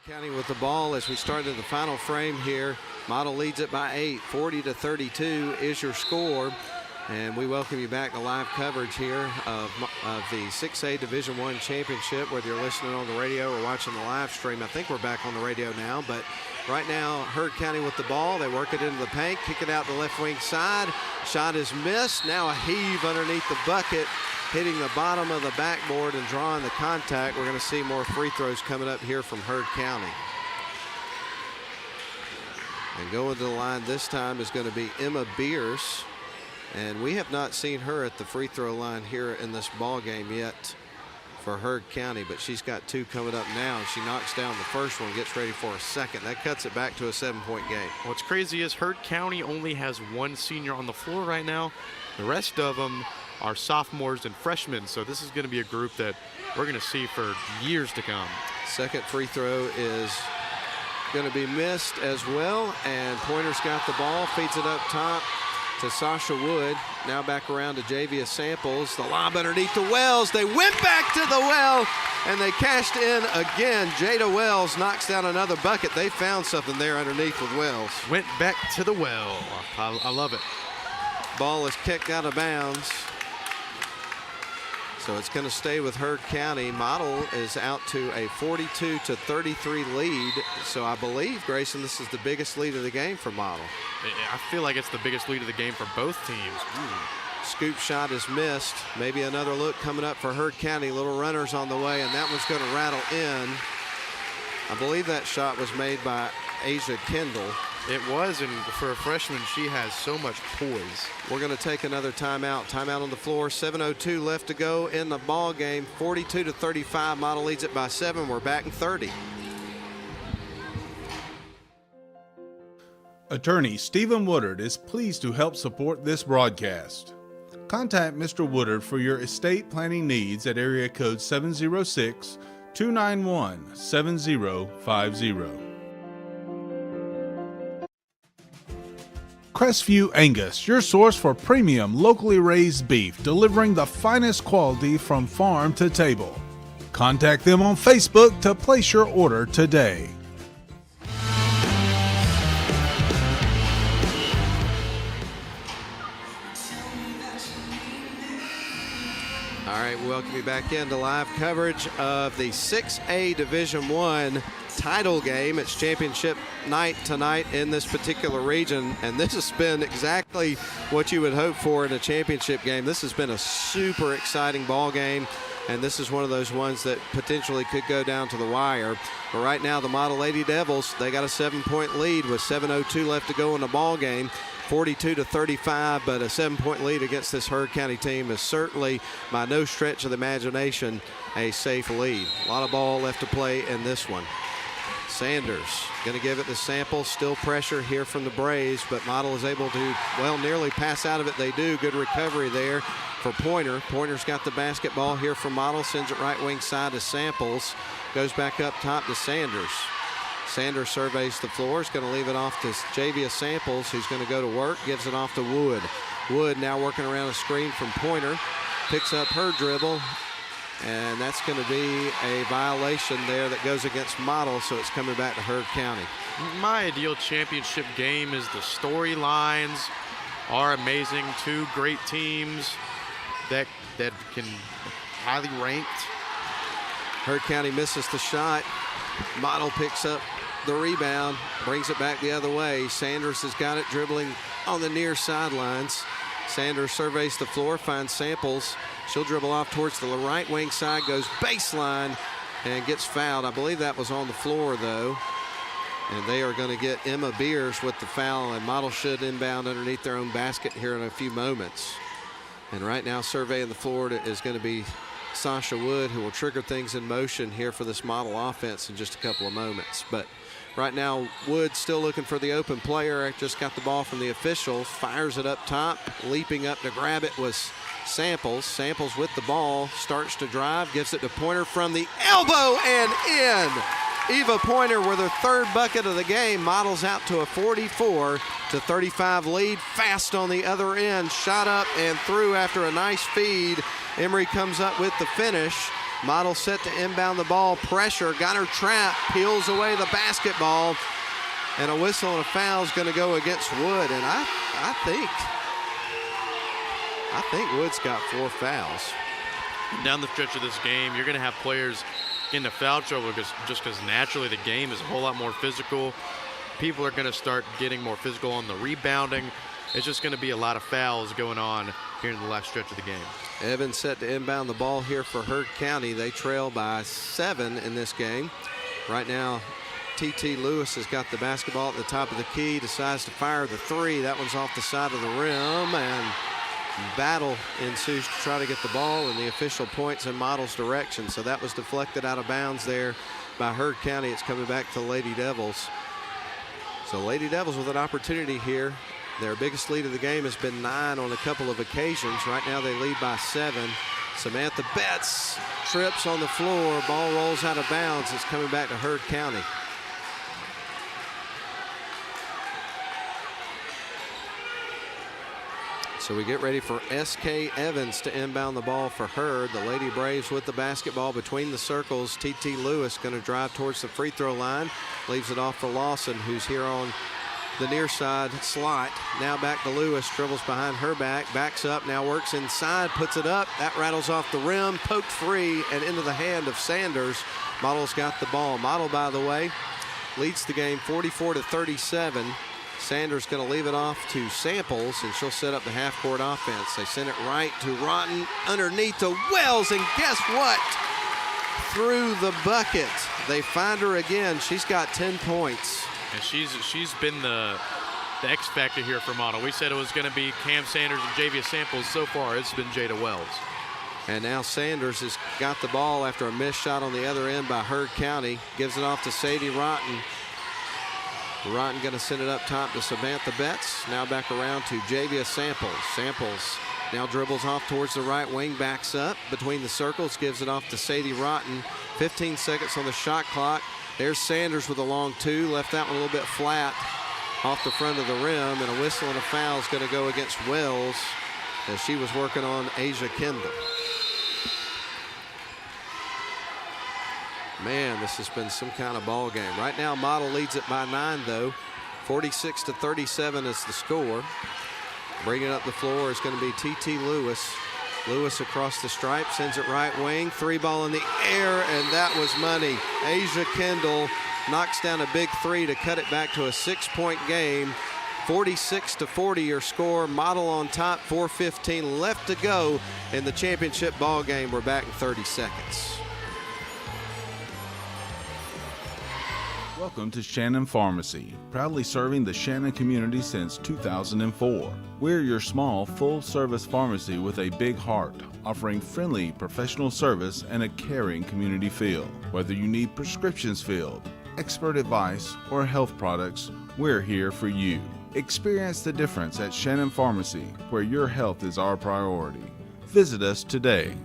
County with the ball as we started the final frame here. Model leads it by 8, 40-32 is your score. And we welcome you back to live coverage here of the 6A Division I Championship, whether you're listening on the radio or watching the live stream. I think we're back on the radio now, but right now Heard County with the ball. They work it into the paint, kick it out the left wing side. Shot is missed. Now a heave underneath the bucket, hitting the bottom of the backboard and drawing the contact. We're going to see more free throws coming up here from Heard County. And going to the line this time is going to be Emma Beers. And we have not seen her at the free throw line here in this ball game yet for Heard County, but she's got 2 coming up now. She knocks down the first one, gets ready for a second. That cuts it back to a 7-point game. What's crazy is Heard County only has 1 senior on the floor right now. The rest of them are sophomores and freshmen, so this is going to be a group that we're going to see for years to come. Second free throw is going to be missed as well, and Pointer's got the ball, feeds it up top to Sasha Wood. Now back around to Javia Samples. The lob underneath to Wells. They went back to the well, and they cashed in again. Jada Wells knocks down another bucket. They found something there underneath with Wells. Went back to the well. I love it. Ball is kicked out of bounds. So it's going to stay with Heard County. Model is out to a 42-33 lead. So I believe, Grayson, this is the biggest lead of the game for Model. I feel like it's the biggest lead of the game for both teams. Scoop shot is missed. Maybe another look coming up for Heard County. Little runners on the way, and that one's going to rattle in. I believe that shot was made by Asia Kendall. It was, and for a freshman, she has so much poise. We're going to take another timeout. Timeout on the floor. 7:02 left to go in the ball game. 42-35. Model leads it by 7. We're back in 30. Attorney Stephen Woodard is pleased to help support this broadcast. Contact Mr. Woodard for your estate planning needs at area code 706-291-7050. Crestview Angus, your source for premium locally raised beef, delivering the finest quality from farm to table. Contact them on Facebook to place your order today. All right, welcome you back into live coverage of the 6A Division I title game. It's championship night tonight in this particular region, and this has been exactly what you would hope for in a championship game. This has been a super exciting ball game, and this is one of those ones that potentially could go down to the wire. But right now, the Model Lady Devils, they got a 7-point lead with 7:02 left to go in the ball game. 42-35, but a 7-point lead against this Heard County team is certainly, by no stretch of the imagination, a safe lead. A lot of ball left to play in this one. Sanders going to give it to Samples. Still pressure here from the Braves, but Model is able to, well, nearly pass out of it. They do. Good recovery there for Pointer. Pointer's got the basketball here from Model. Sends it right wing side to Samples. Goes back up top to Sanders. Sanders surveys the floor. Is going to leave it off to Javia Samples, who's going to go to work. Gives it off to Wood. Wood now working around a screen from Pointer. Picks up her dribble. And that's going to be a violation there that goes against Model, so it's coming back to Heard County. My ideal championship game is the storylines are amazing. Two great teams that can highly ranked. Heard County misses the shot. Model picks up the rebound, brings it back the other way. Sanders has got it dribbling on the near sidelines. Sanders surveys the floor, finds Samples. She'll dribble off towards the right wing side, goes baseline, and gets fouled. I believe that was on the floor, though. And they are going to get Emma Beers with the foul, and Model should inbound underneath their own basket here in a few moments. And right now, surveying the floor is going to be Sasha Wood, who will trigger things in motion here for this Model offense in just a couple of moments. But right now, Wood still looking for the open player. Just got the ball from the official, fires it up top. Leaping up to grab it was Samples. Samples with the ball, starts to drive, gives it to Pointer from the elbow and in. Eva Pointer with her third bucket of the game. Models out to a 44-35 lead. Fast on the other end, shot up and through after a nice feed. Emery comes up with the finish. Model set to inbound the ball. Pressure, got her trapped, peels away the basketball. And a whistle and a foul is going to go against Wood. And I think Wood's got 4 fouls. Down the stretch of this game, you're going to have players into foul trouble just because naturally the game is a whole lot more physical. People are going to start getting more physical on the rebounding. It's just going to be a lot of fouls going on here in the last stretch of the game. Evans set to inbound the ball here for Heard County. They trail by 7 in this game. Right now, T.T. Lewis has got the basketball at the top of the key, decides to fire the 3. That one's off the side of the rim, and battle ensues to try to get the ball, and the official points in Model's direction. So that was deflected out of bounds there by Heard County. It's coming back to Lady Devils. So Lady Devils with an opportunity here. Their biggest lead of the game has been 9 on a couple of occasions. Right now they lead by 7. Samantha Betts trips on the floor. Ball rolls out of bounds. It's coming back to Heard County. So we get ready for S.K. Evans to inbound the ball for Heard. The Lady Braves with the basketball between the circles. T.T. Lewis going to drive towards the free throw line. Leaves it off for Lawson, who's here on the near side slot. Now back to Lewis, dribbles behind her back, backs up, now works inside, puts it up. That rattles off the rim, poked free, and into the hand of Sanders. Model's got the ball. Model, by the way, leads the game 44-37. Sanders going to leave it off to Samples, and she'll set up the half-court offense. They send it right to Rotten, underneath to Wells, and guess what? Through the bucket. They find her again. She's got 10 points. And she's been the X factor here for Model. We said it was going to be Cam Sanders and Javia Samples. So far, it's been Jada Wells. And now Sanders has got the ball after a missed shot on the other end by Heard County. Gives it off to Sadie Rotten. Rotten going to send it up top to Samantha Betts. Now back around to Javia Samples. Samples now dribbles off towards the right wing, backs up between the circles, gives it off to Sadie Rotten. 15 seconds on the shot clock. There's Sanders with a long 2, left that one a little bit flat off the front of the rim, and a whistle and a foul is going to go against Wells as she was working on Asia Kendall. Man, this has been some kind of ball game. Right now, Model leads it by 9, though. 46-37 is the score. Bringing up the floor is going to be T.T. Lewis. Lewis across the stripe, sends it right wing, 3-ball in the air, and that was money. Asia Kendall knocks down a big 3 to cut it back to a 6-point game. 46-40 your score. Model on top, 4:15 left to go in the championship ball game. We're back in 30 seconds. Welcome to Shannon Pharmacy, proudly serving the Shannon community since 2004. We're your small, full-service pharmacy with a big heart, offering friendly, professional service and a caring community feel. Whether you need prescriptions filled, expert advice, or health products, we're here for you. Experience the difference at Shannon Pharmacy, where your health is our priority. Visit us today.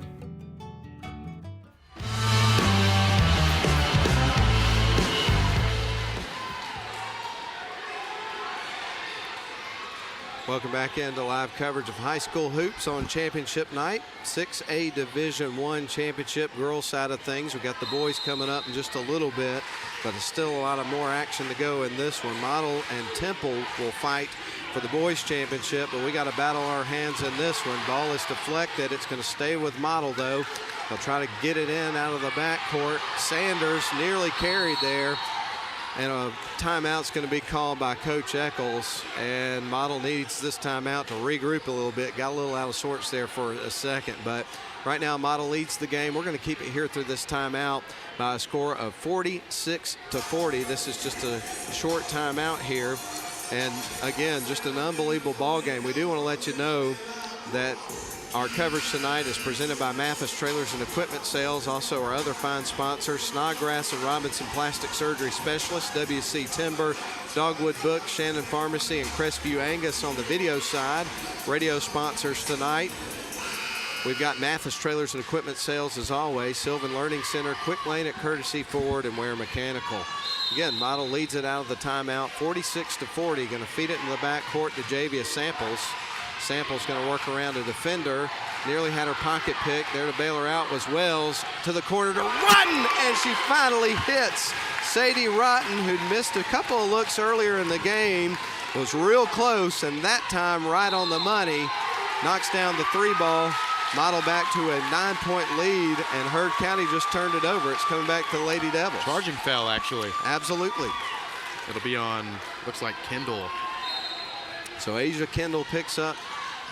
Welcome back into live coverage of high school hoops on championship night. 6A Division I championship girls side of things. We've got the boys coming up in just a little bit, but there's still a lot of more action to go in this one. Model and Temple will fight for the boys championship, but we got to battle our hands in this one. Ball is deflected. It's going to stay with Model though. They'll try to get it in out of the backcourt. Sanders nearly carried there. And a timeout's going to be called by Coach Eccles, and Model needs this timeout to regroup a little bit. Got a little out of sorts there for a second, but right now Model leads the game. We're going to keep it here through this timeout by a score of 46-40. This is just a short timeout here, and again, just an unbelievable ball game. We do want to let you know that our coverage tonight is presented by Mathis Trailers and Equipment Sales. Also our other fine sponsors, Snodgrass and Robinson Plastic Surgery Specialists, WC Timber, Dogwood Book, Shannon Pharmacy, and Crestview Angus on the video side. Radio sponsors tonight. We've got Mathis Trailers and Equipment Sales as always, Sylvan Learning Center, Quick Lane at Courtesy Ford, and Ware Mechanical. Again, Model leads it out of the timeout, 46-40. Going to feed it in the backcourt to Javia Samples. Samples going to work around a defender. Nearly had her pocket pick. There to bail her out was Wells. To the corner to Rotten, and she finally hits. Sadie Rotten, who'd missed a couple of looks earlier in the game, was real close, and that time right on the money. Knocks down the 3-ball. Model back to a 9-point lead, and Heard County just turned it over. It's coming back to the Lady Devils. Charging foul, actually. Absolutely. It'll be on, looks like Kendall. So Asia Kendall picks up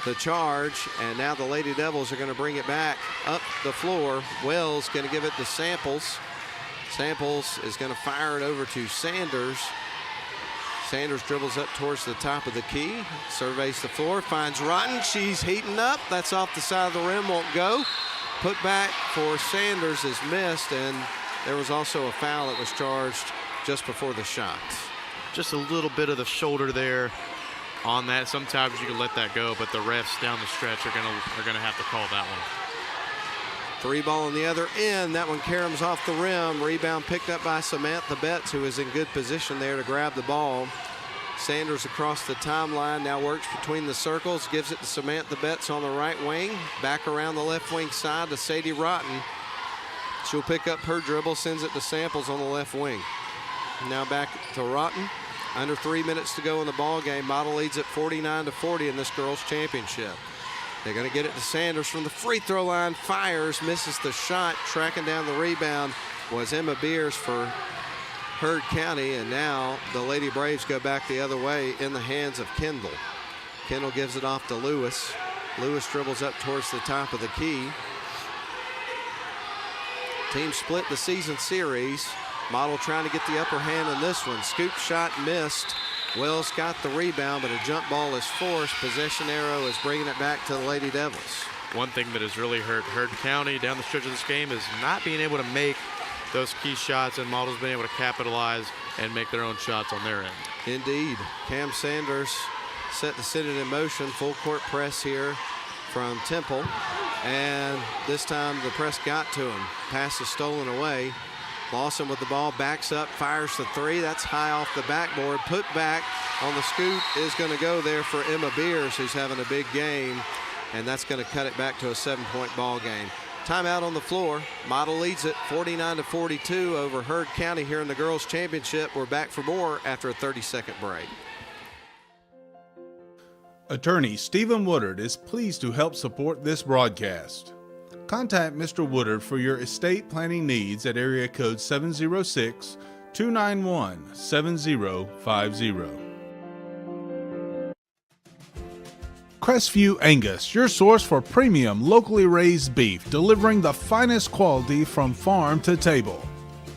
the charge, and now the Lady Devils are going to bring it back up the floor. Wells going to give it to Samples. Samples is going to fire it over to Sanders. Sanders dribbles up towards the top of the key, surveys the floor, finds Rotten. She's heating up. That's off the side of the rim, won't go. Put back for Sanders is missed, and there was also a foul that was charged just before the shot. Just a little bit of the shoulder there on that. Sometimes you can let that go, but the refs down the stretch are gonna have to call that one. 3-ball on the other end. That one caroms off the rim. Rebound picked up by Samantha Betts, who is in good position there to grab the ball. Sanders across the timeline, now works between the circles, gives it to Samantha Betts on the right wing. Back around the left wing side to Sadie Rotten. She'll pick up her dribble, sends it to Samples on the left wing. Now back to Rotten. Under 3 minutes to go in the ball game. Model leads at 49-40 in this girls' championship. They're going to get it to Sanders from the free throw line. Fires, misses the shot. Tracking down the rebound was Emma Beers for Heard County, and now the Lady Braves go back the other way in the hands of Kendall. Kendall gives it off to Lewis. Lewis dribbles up towards the top of the key. Team split the season series. Model trying to get the upper hand in this one. Scoop shot missed. Wells got the rebound, but a jump ball is forced. Possession arrow is bringing it back to the Lady Devils. One thing that has really hurt Heard County down the stretch of this game is not being able to make those key shots, and Model's been able to capitalize and make their own shots on their end. Indeed. Cam Sanders set to set it in motion. Full court press here from Temple. And this time the press got to him. Pass is stolen away. Lawson with the ball, backs up, fires the 3. That's high off the backboard. Put back on the scoop is going to go there for Emma Beers, who's having a big game. And that's going to cut it back to a 7-point ball game. Timeout on the floor. Model leads it 49-42 over Heard County here in the girls' championship. We're back for more after a 30-second break. Attorney Stephen Woodard is pleased to help support this broadcast. Contact Mr. Woodard for your estate planning needs at area code 706-291-7050. Crestview Angus, your source for premium locally raised beef, delivering the finest quality from farm to table.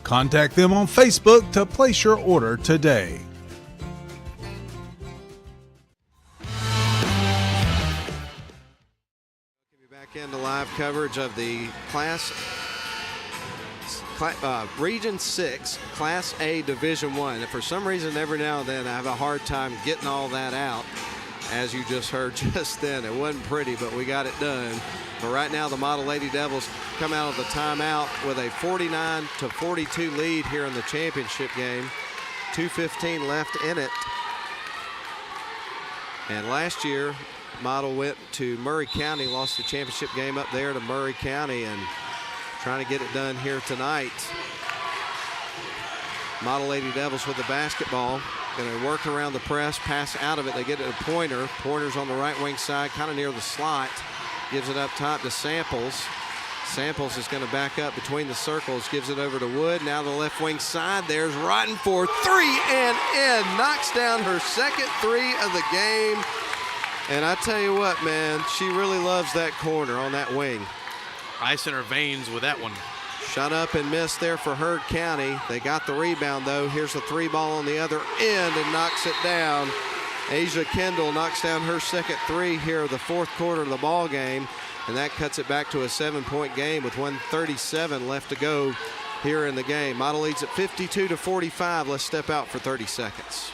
Contact them on Facebook to place your order today. Back into live coverage of the Region 6 Class A Division 1. And for some reason, every now and then, I have a hard time getting all that out. As you just heard just then, it wasn't pretty, but we got it done. But right now, the Model Lady Devils come out of the timeout with a 49-42 lead here in the championship game. 2:15 left in it. And last year, Model went to Murray County, lost the championship game up there to Murray County, and trying to get it done here tonight. Model Lady Devils with the basketball. Going to work around the press, pass out of it. They get it to Pointer. Pointer's on the right wing side, kind of near the slot. Gives it up top to Samples. Samples is going to back up between the circles, gives it over to Wood. Now the left wing side. There's Rotten for three and in. Knocks down her second three of the game. And I tell you what, man, she really loves that corner on that wing. Ice in her veins with that one. Shot up and missed there for Heard County. They got the rebound, though. Here's the three ball on the other end and knocks it down. Asia Kendall knocks down her second three here of the fourth quarter of the ball game, and that cuts it back to a 7-point game with 1:37 left to go here in the game. Model leads at 52-45. Let's step out for 30 seconds.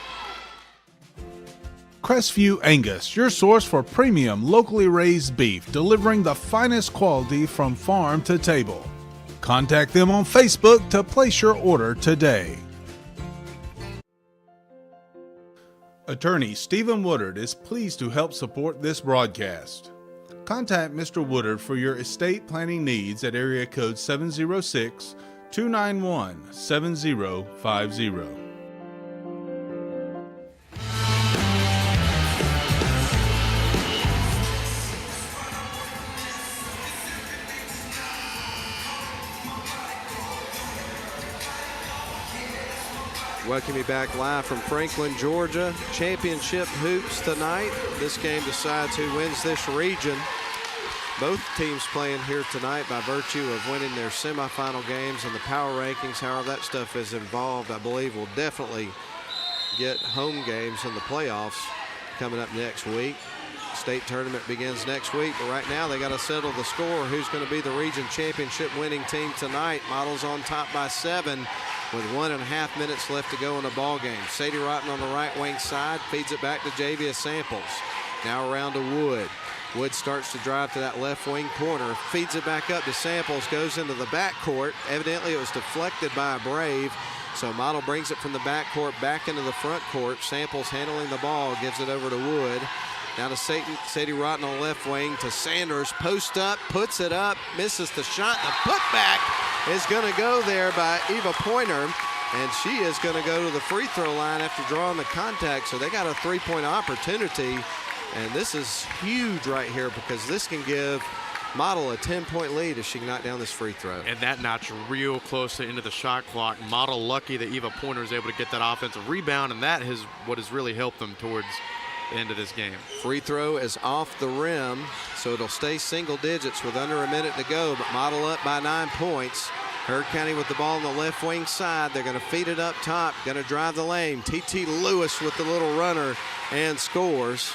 Crestview Angus, your source for premium locally raised beef, delivering the finest quality from farm to table. Contact them on Facebook to place your order today. Attorney Stephen Woodard is pleased to help support this broadcast. Contact Mr. Woodard for your estate planning needs at area code 706-291-7050. Welcome you back live from Franklin, Georgia. Championship hoops tonight. This game decides who wins this region. Both teams playing here tonight by virtue of winning their semifinal games and the power rankings. However that stuff is involved, I believe we'll definitely get home games in the playoffs coming up next week. State tournament begins next week, but right now they got to settle the score. Who's going to be the region championship winning team tonight? Models on top by 7 with 1.5 minutes left to go in the ball game. Sadie Rotten on the right wing side, feeds it back to Javia Samples. Now around to Wood. Wood starts to drive to that left wing corner, feeds it back up to Samples, goes into the backcourt. Evidently it was deflected by a Brave, so Model brings it from the backcourt back into the front court. Samples handling the ball, gives it over to Wood. Now to Sadie Rotten on the left wing to Sanders, post up, puts it up, misses the shot. The putback is going to go there by Eva Pointer, and she is going to go to the free throw line after drawing the contact. So they got a three-point opportunity, and this is huge right here because this can give Model a 10-point lead if she can knock down this free throw. And that notch real close to into the shot clock. Model lucky that Eva Pointer is able to get that offensive rebound, and that is what has really helped them towards the end of this game. Free throw is off the rim, so it'll stay single digits with under a minute to go, but Model up by 9 points. Heard County with the ball on the left wing side. They're going to feed it up top, going to drive the lane. T.T. Lewis with the little runner and scores.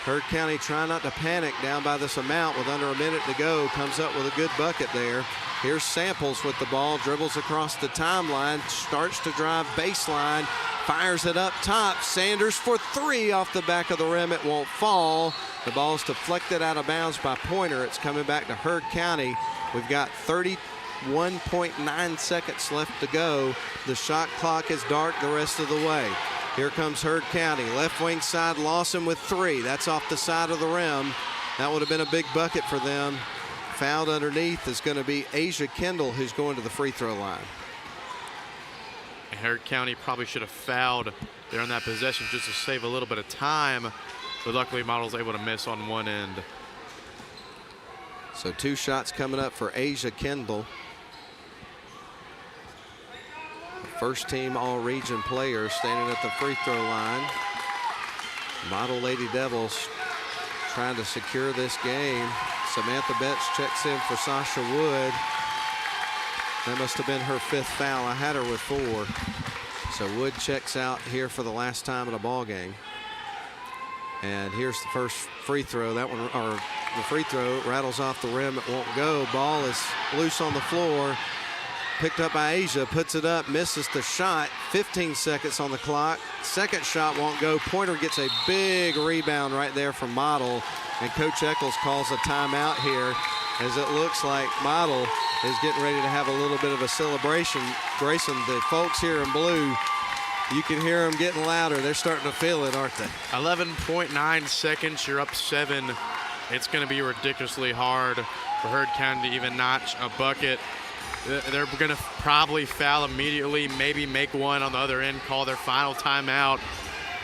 Heard County trying not to panic down by this amount with under a minute to go. Comes up with a good bucket there. Here's Samples with the ball, dribbles across the timeline, starts to drive baseline, fires it up top. Sanders for three off the back of the rim. It won't fall. The ball's deflected out of bounds by Pointer. It's coming back to Heard County. We've got 31.9 seconds left to go. The shot clock is dark the rest of the way. Here comes Heard County. Left wing side, Lawson with three. That's off the side of the rim. That would have been a big bucket for them. Fouled underneath is going to be Asia Kendall, who's going to the free throw line. And Heard County probably should have fouled there on that possession just to save a little bit of time. but luckily Model's able to miss on one end. So 2 shots coming up for Asia Kendall. First team all-region player standing at the free throw line. Model Lady Devils trying to secure this game. Samantha Betts checks in for Sasha Wood. That must have been her 5th foul. I had her with 4. So Wood checks out here for the last time in a ball game. And here's the first free throw. That one, or the free throw, rattles off the rim. It won't go. Ball is loose on the floor. Picked up by Asia, puts it up, misses the shot. 15 seconds on the clock. Second shot won't go. Pointer gets a big rebound right there from Model. And Coach Eccles calls a timeout here, as it looks like Model is getting ready to have a little bit of a celebration. Grayson, the folks here in blue, you can hear them getting louder. They're starting to feel it, aren't they? 11.9 seconds, you're up 7. It's going to be ridiculously hard for Heard County to even notch a bucket. They're going to probably foul immediately, maybe make one on the other end, call their final timeout.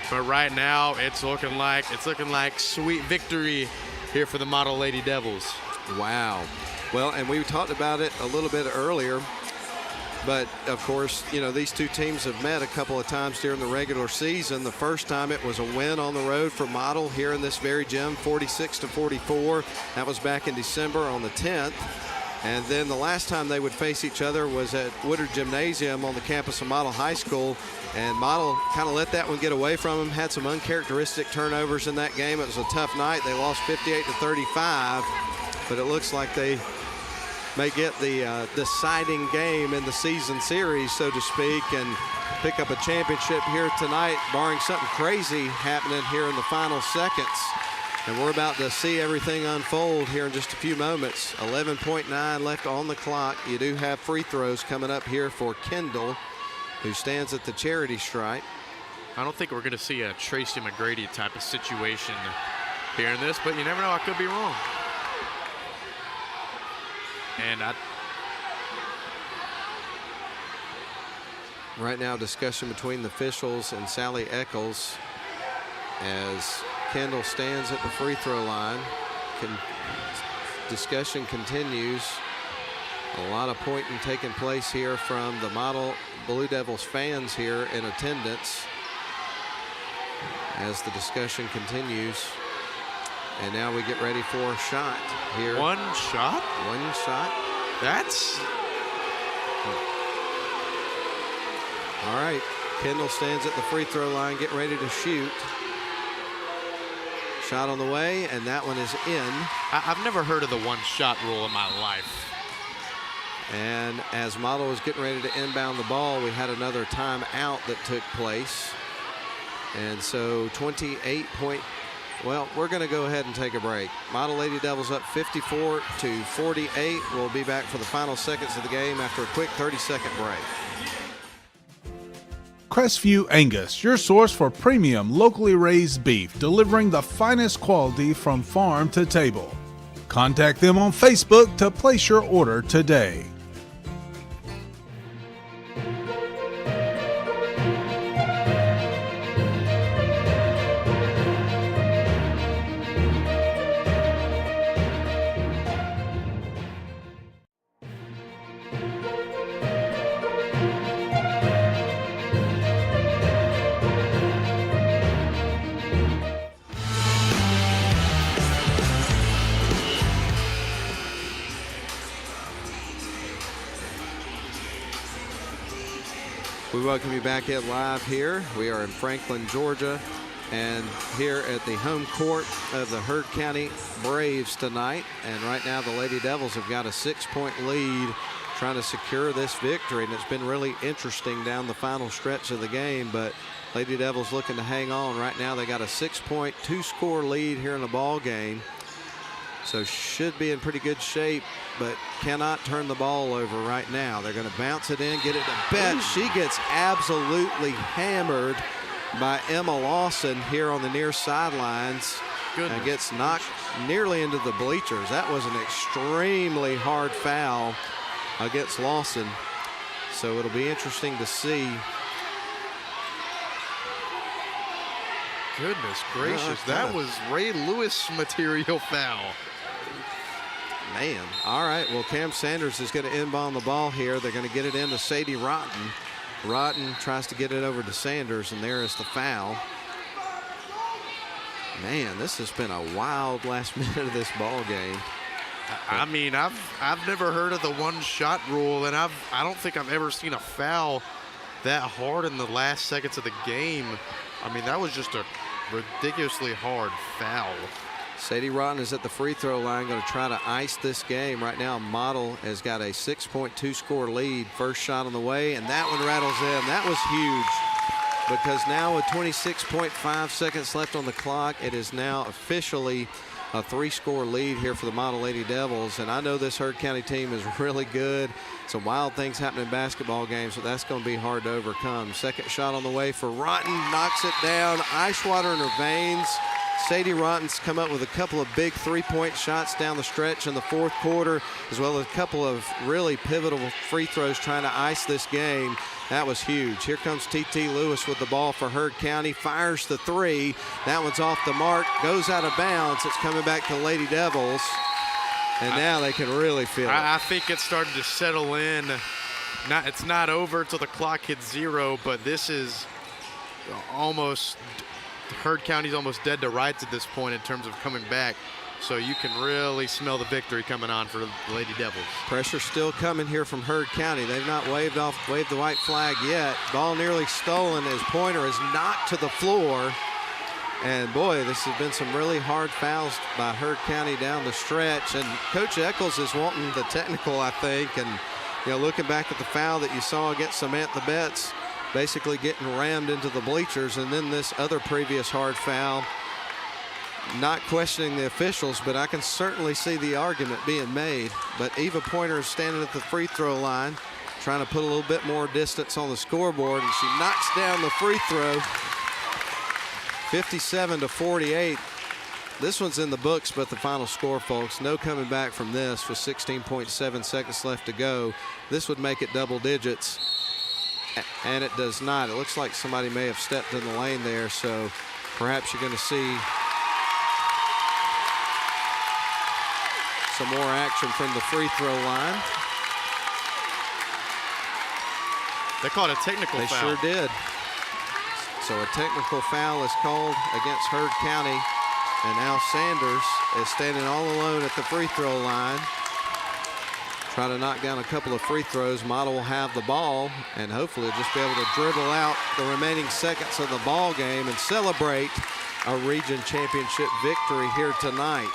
But right now, it's looking like sweet victory here for the Model Lady Devils. Wow. Well, and we talked about it a little bit earlier, but of course, you know, these two teams have met a couple of times during the regular season. The first time it was a win on the road for Model here in this very gym, 46-44. That was back in December on the 10th. And then the last time they would face each other was at Woodard Gymnasium on the campus of Model High School. And Model kind of let that one get away from them, had some uncharacteristic turnovers in that game. It was a tough night. They lost 58-35, but it looks like they may get the deciding game in the season series, so to speak, and pick up a championship here tonight, barring something crazy happening here in the final seconds. And we're about to see everything unfold here in just a few moments. 11.9 left on the clock. You do have free throws coming up here for Kendall, who stands at the charity stripe. I don't think we're going to see a Tracy McGrady type of situation here in this, but you never know. I could be wrong. And right now, discussion between the officials and Sally Eccles as Kendall stands at the free throw line. Discussion continues. A lot of pointing taking place here from the Model Blue Devils fans here in attendance as the discussion continues. And now we get ready for a shot here. One shot? One shot. That's... All right. Kendall stands at the free throw line, getting ready to shoot. Shot on the way, and that one is in. I've never heard of the one-shot rule in my life. And as Model was getting ready to inbound the ball, we had another timeout that took place. And so 28 point, well, we're going to go ahead and take a break. Model Lady Devils up 54-48. We'll be back for the final seconds of the game after a quick 30-second break. Crestview Angus, your source for premium locally raised beef, delivering the finest quality from farm to table. Contact them on Facebook to place your order today. We welcome you back in live here. We are in Franklin, Georgia, and here at the home court of the Heard County Braves tonight. And right now the Lady Devils have got a 6-point lead trying to secure this victory, and it's been really interesting down the final stretch of the game, but Lady Devils looking to hang on. Right now they got a 6-point, 2-score lead here in the ball game. So should be in pretty good shape, but cannot turn the ball over right now. They're going to bounce it in, get it to Bet. She gets absolutely hammered by Emma Lawson here on the near sidelines. And gets knocked nearly into the bleachers. That was an extremely hard foul against Lawson. So it'll be interesting to see. Goodness gracious, that was Ray Lewis material foul. Man, all right. Well, Cam Sanders is going to inbound the ball here. They're going to get it into Sadie Rotten. Rotten tries to get it over to Sanders, and there is the foul. Man, this has been a wild last minute of this ball game. I mean, I've never heard of the one-shot rule, and I don't think I've ever seen a foul that hard in the last seconds of the game. I mean, that was just a ridiculously hard foul. Sadie Rotten is at the free throw line, going to try to ice this game. Right now, Model has got a 6.2 score lead. First shot on the way, and that one rattles in. That was huge, because now with 26.5 seconds left on the clock, it is now officially a 3-score lead here for the Model Lady Devils. And I know this Heard County team is really good. Some wild things happen in basketball games, so that's going to be hard to overcome. Second shot on the way for Rotten, knocks it down. Ice water in her veins. Sadie Rotten's come up with a couple of big 3-point shots down the stretch in the fourth quarter, as well as a couple of really pivotal free throws trying to ice this game. That was huge. Here comes T.T. Lewis with the ball for Heard County, fires the 3. That one's off the mark, goes out of bounds. It's coming back to Lady Devils, and now they can really feel it. I think it's starting to settle in. It's not over until the clock hits 0, but this is almost, Heard County's almost dead to rights at this point in terms of coming back. So you can really smell the victory coming on for the Lady Devils. Pressure still coming here from Heard County. They've not waved the white flag yet. Ball nearly stolen as Pointer is knocked to the floor. And boy, this has been some really hard fouls by Heard County down the stretch. And Coach Eccles is wanting the technical, I think. And looking back at the foul that you saw against Samantha Betts, basically getting rammed into the bleachers, and then this other previous hard foul. Not questioning the officials, but I can certainly see the argument being made. But Eva Pointer is standing at the free throw line, trying to put a little bit more distance on the scoreboard, and she knocks down the free throw. 57-48. This one's in the books, but the final score, folks, no coming back from this with 16.7 seconds left to go. This would make it double digits, and it does not. It looks like somebody may have stepped in the lane there, so perhaps you're going to see some more action from the free throw line. They called a technical foul. They sure did. So a technical foul is called against Heard County, and now Sanders is standing all alone at the free throw line. Try to knock down a couple of free throws. Model will have the ball and hopefully just be able to dribble out the remaining seconds of the ball game and celebrate a region championship victory here tonight.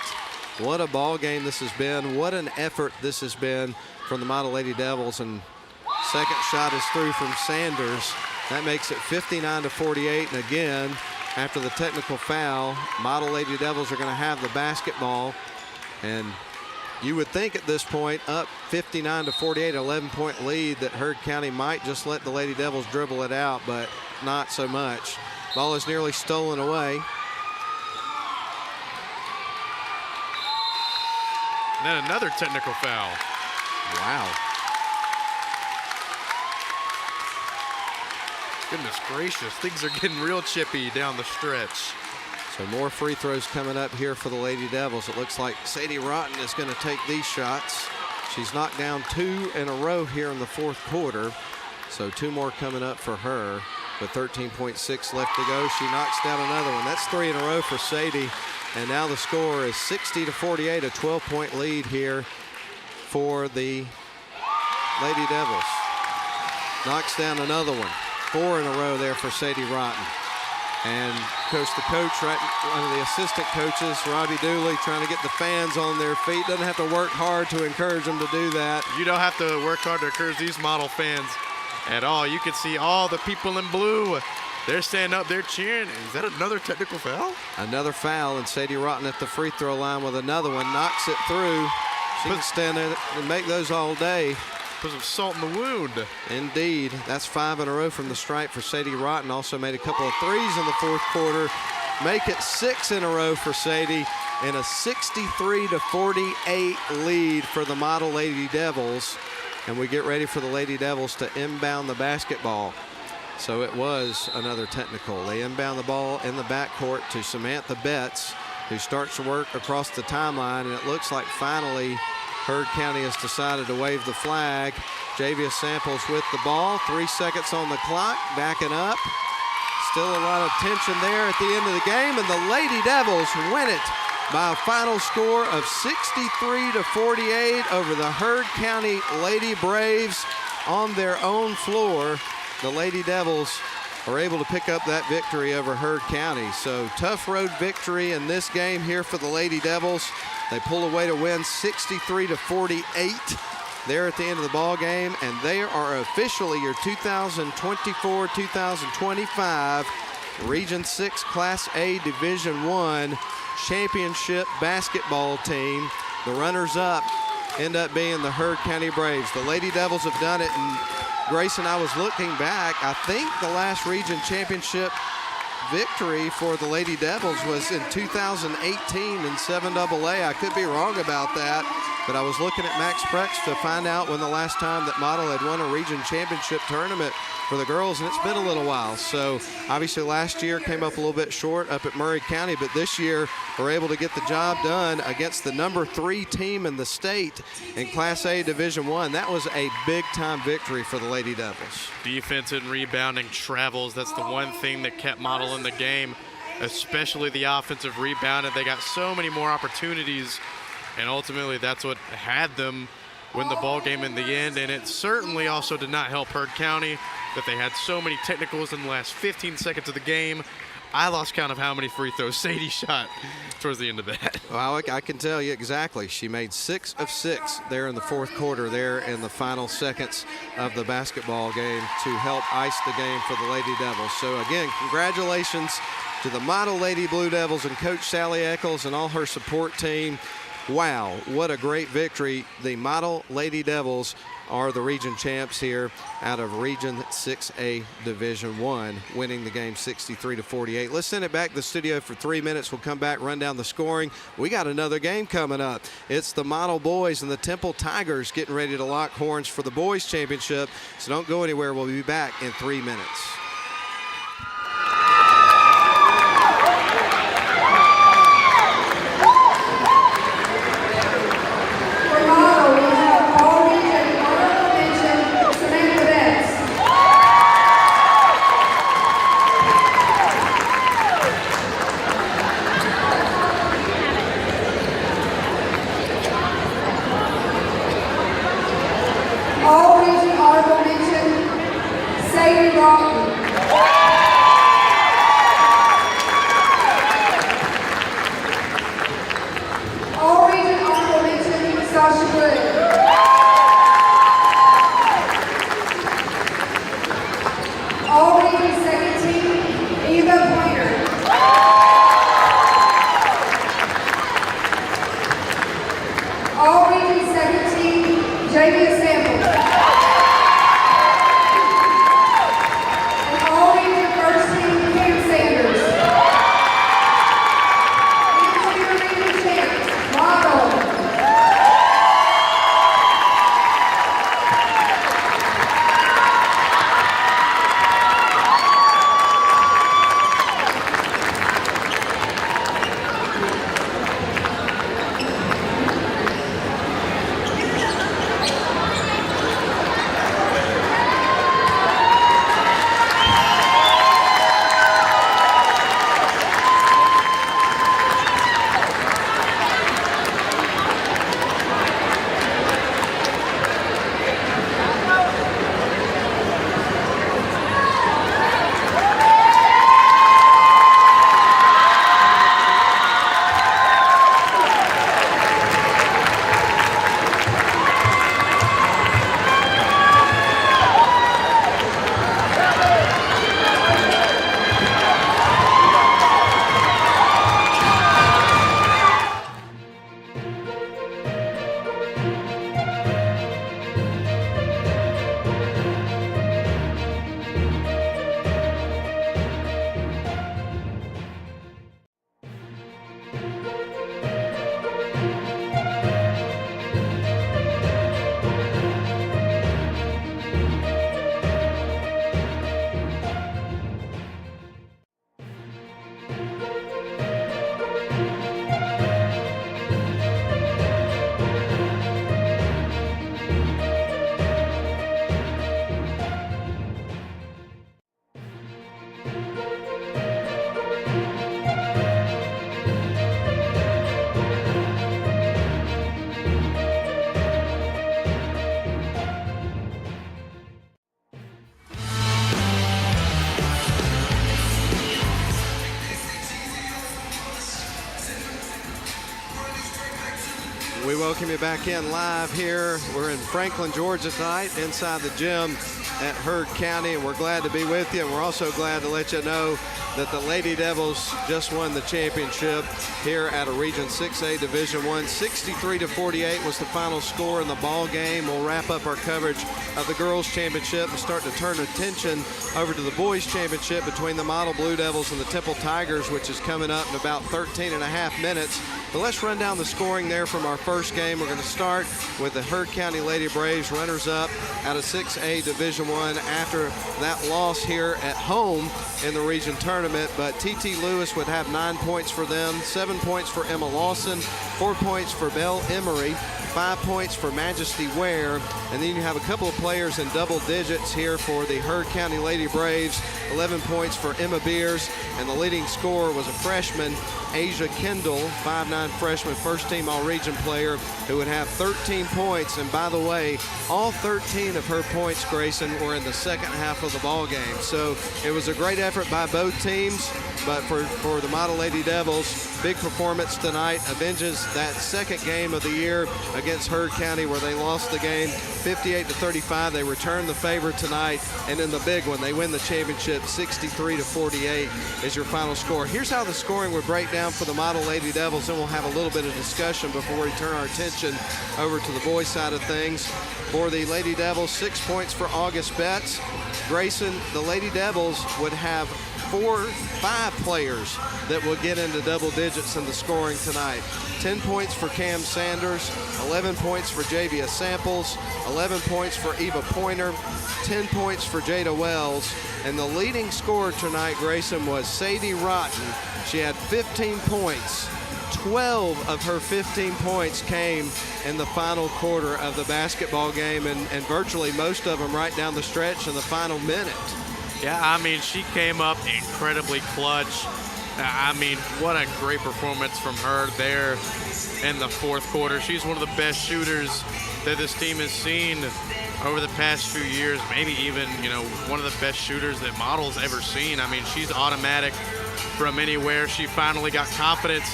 What a ball game this has been. What an effort this has been from the Model Lady Devils. And second shot is through from Sanders. That makes it 59-48. And again, after the technical foul, Model Lady Devils are going to have the basketball. And you would think at this point, up 59-48, 11-point lead, that Heard County might just let the Lady Devils dribble it out, but not so much. Ball is nearly stolen away. And then another technical foul. Wow. Goodness gracious, things are getting real chippy down the stretch. So more free throws coming up here for the Lady Devils. It looks like Sadie Rotten is going to take these shots. She's knocked down 2 in a row here in the fourth quarter. So 2 more coming up for her. With 13.6 left to go, she knocks down another one. That's 3 in a row for Sadie. And now the score is 60-48, a 12-point lead here for the Lady Devils. Knocks down another one. 4 in a row there for Sadie Rotten. And the coach, right, one of the assistant coaches, Robbie Dooley, trying to get the fans on their feet. Doesn't have to work hard to encourage them to do that. You don't have to work hard to encourage these Model fans at all. You can see all the people in blue. They're standing up, they're cheering. Is that another technical foul? Another foul, and Sadie Rotten at the free throw line with another one. Knocks it through. She can stand there and make those all day. Put some salt in the wound. Indeed. That's 5 in a row from the stripe for Sadie Rotten. Also made a couple of threes in the fourth quarter. Make it 6 in a row for Sadie, and a 63-48 lead for the Model Lady Devils. And we get ready for the Lady Devils to inbound the basketball. So it was another technical. They inbound the ball in the backcourt to Samantha Betts, who starts to work across the timeline, and it looks like finally Heard County has decided to wave the flag. Javia Samples with the ball, 3 seconds on the clock, backing up. Still a lot of tension there at the end of the game, and the Lady Devils win it by a final score of 63-48 over the Heard County Lady Braves on their own floor. The Lady Devils are able to pick up that victory over Heard County. So tough road victory in this game here for the Lady Devils. They pull away to win 63-48 there at the end of the ball game, and they are officially your 2024-2025 Region 6 Class A Division I championship basketball team. The runners-up end up being the Heard County Braves. The Lady Devils have done it, and Grayson, I was looking back, I think the last region championship victory for the Lady Devils was in 2018 in 7AA. I could be wrong about that, but I was looking at Max Prex to find out when the last time that Model had won a region championship tournament for the girls, and it's been a little while. So obviously last year came up a little bit short up at Murray County, but this year we're able to get the job done against the number 3 team in the state in Class A Division I. That was a big-time victory for the Lady Devils. Defense and rebounding travels. That's the one thing that kept Model in the game, especially the offensive rebound. They got so many more opportunities, and ultimately that's what had them win the ball game in the end. And it certainly also did not help Heard County that they had so many technicals in the last 15 seconds of the game. I lost count of how many free throws Sadie shot towards the end of that. Well, I can tell you exactly. She made 6 of 6 there in the fourth quarter, there in the final seconds of the basketball game to help ice the game for the Lady Devils. So again, congratulations to the Model Lady Blue Devils and Coach Sally Eccles and all her support team. Wow, what a great victory. The Model Lady Devils are the region champs here out of Region 6A Division I, winning the game 63-48. Let's send it back to the studio for 3 minutes. We'll come back, run down the scoring. We got another game coming up. It's the Model Boys and the Temple Tigers getting ready to lock horns for the boys championship. So don't go anywhere. We'll be back in 3 minutes. We welcome you back in live here. We're in Franklin, Georgia tonight inside the gym at Heard County, and we're glad to be with you. And we're also glad to let you know that the Lady Devils just won the championship here at a Region 6A Division I. 63-48 was the final score in the ball game. We'll wrap up our coverage of the girls' championship and start to turn attention over to the boys' championship between the Model Blue Devils and the Temple Tigers, which is coming up in about 13 and a half minutes. But let's run down the scoring there from our first game. We're going to start with the Heard County Lady Braves, runners-up out of 6A Division I after that loss here at home in the region tournament. But T.T. Lewis would have 9 points for them, 7 points for Emma Lawson, 4 points for Belle Emery, 5 points for Majesty Ware, and then you have a couple of players in double digits here for the Heard County Lady Braves. 11 points for Emma Beers, and the leading scorer was a freshman, Asia Kendall, 5'9" freshman, first-team All-Region player, who would have 13 points. And by the way, all 13 of her points, Grayson, were in the second half of the ball game. So it was a great effort by both teams, but for the Model Lady Devils, big performance tonight, avenges that second game of the year against Heard County where they lost the game 58-35. They return the favor tonight, and in the big one, they win the championship 63-48 is your final score. Here's how the scoring would break down for the Model Lady Devils, and we'll have a little bit of discussion before we turn our attention over to the boys' side of things. For the Lady Devils, 6 points for August Betts. Grayson, the Lady Devils would have 5 players that will get into double digits in the scoring tonight. 10 points for Cam Sanders, 11 points for Javia Samples, 11 points for Eva Pointer, 10 points for Jada Wells, and the leading scorer tonight, Grayson, was Sadie Rotten. She had 15 points. 12 of her 15 points came in the final quarter of the basketball game, and virtually most of them right down the stretch in the final minute. Yeah, I mean, she came up incredibly clutch. I mean, what a great performance from her there in the fourth quarter. She's one of the best shooters that this team has seen over the past few years, maybe even, one of the best shooters that Model's ever seen. I mean, she's automatic from anywhere. She finally got confidence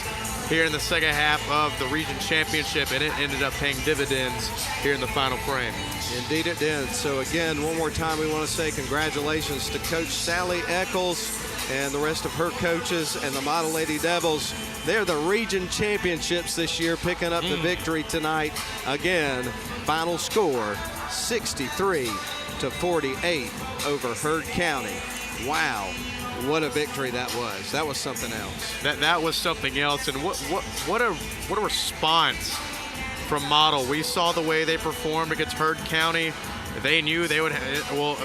here in the second half of the region championship, and it ended up paying dividends here in the final frame. Indeed it did. So again, one more time, we want to say congratulations to Coach Sally Eccles and the rest of her coaches and the Model Lady Devils. They're the region championships this year, picking up the victory tonight. Again, final score 63-48 over Heard County. Wow. What a victory that was. That was something else. That was something else. And what a response from Model. We saw the way they performed against Heard County. They knew they would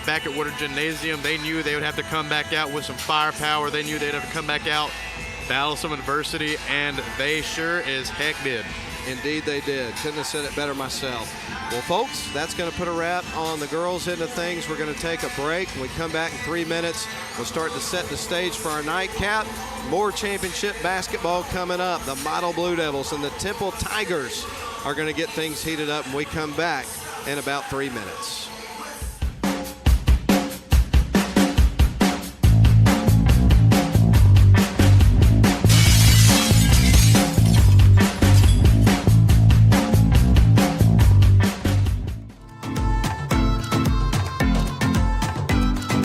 back at Woodard Gymnasium, they knew they would have to come back out with some firepower. They knew they'd have to come back out, battle some adversity, and they sure as heck did. Indeed they did. Couldn't have said it better myself. Well, folks, that's going to put a wrap on the girls' end of things. We're going to take a break. When we come back in 3 minutes, we'll start to set the stage for our nightcap. More championship basketball coming up. The Model Blue Devils and the Temple Tigers are going to get things heated up when we come back in about 3 minutes.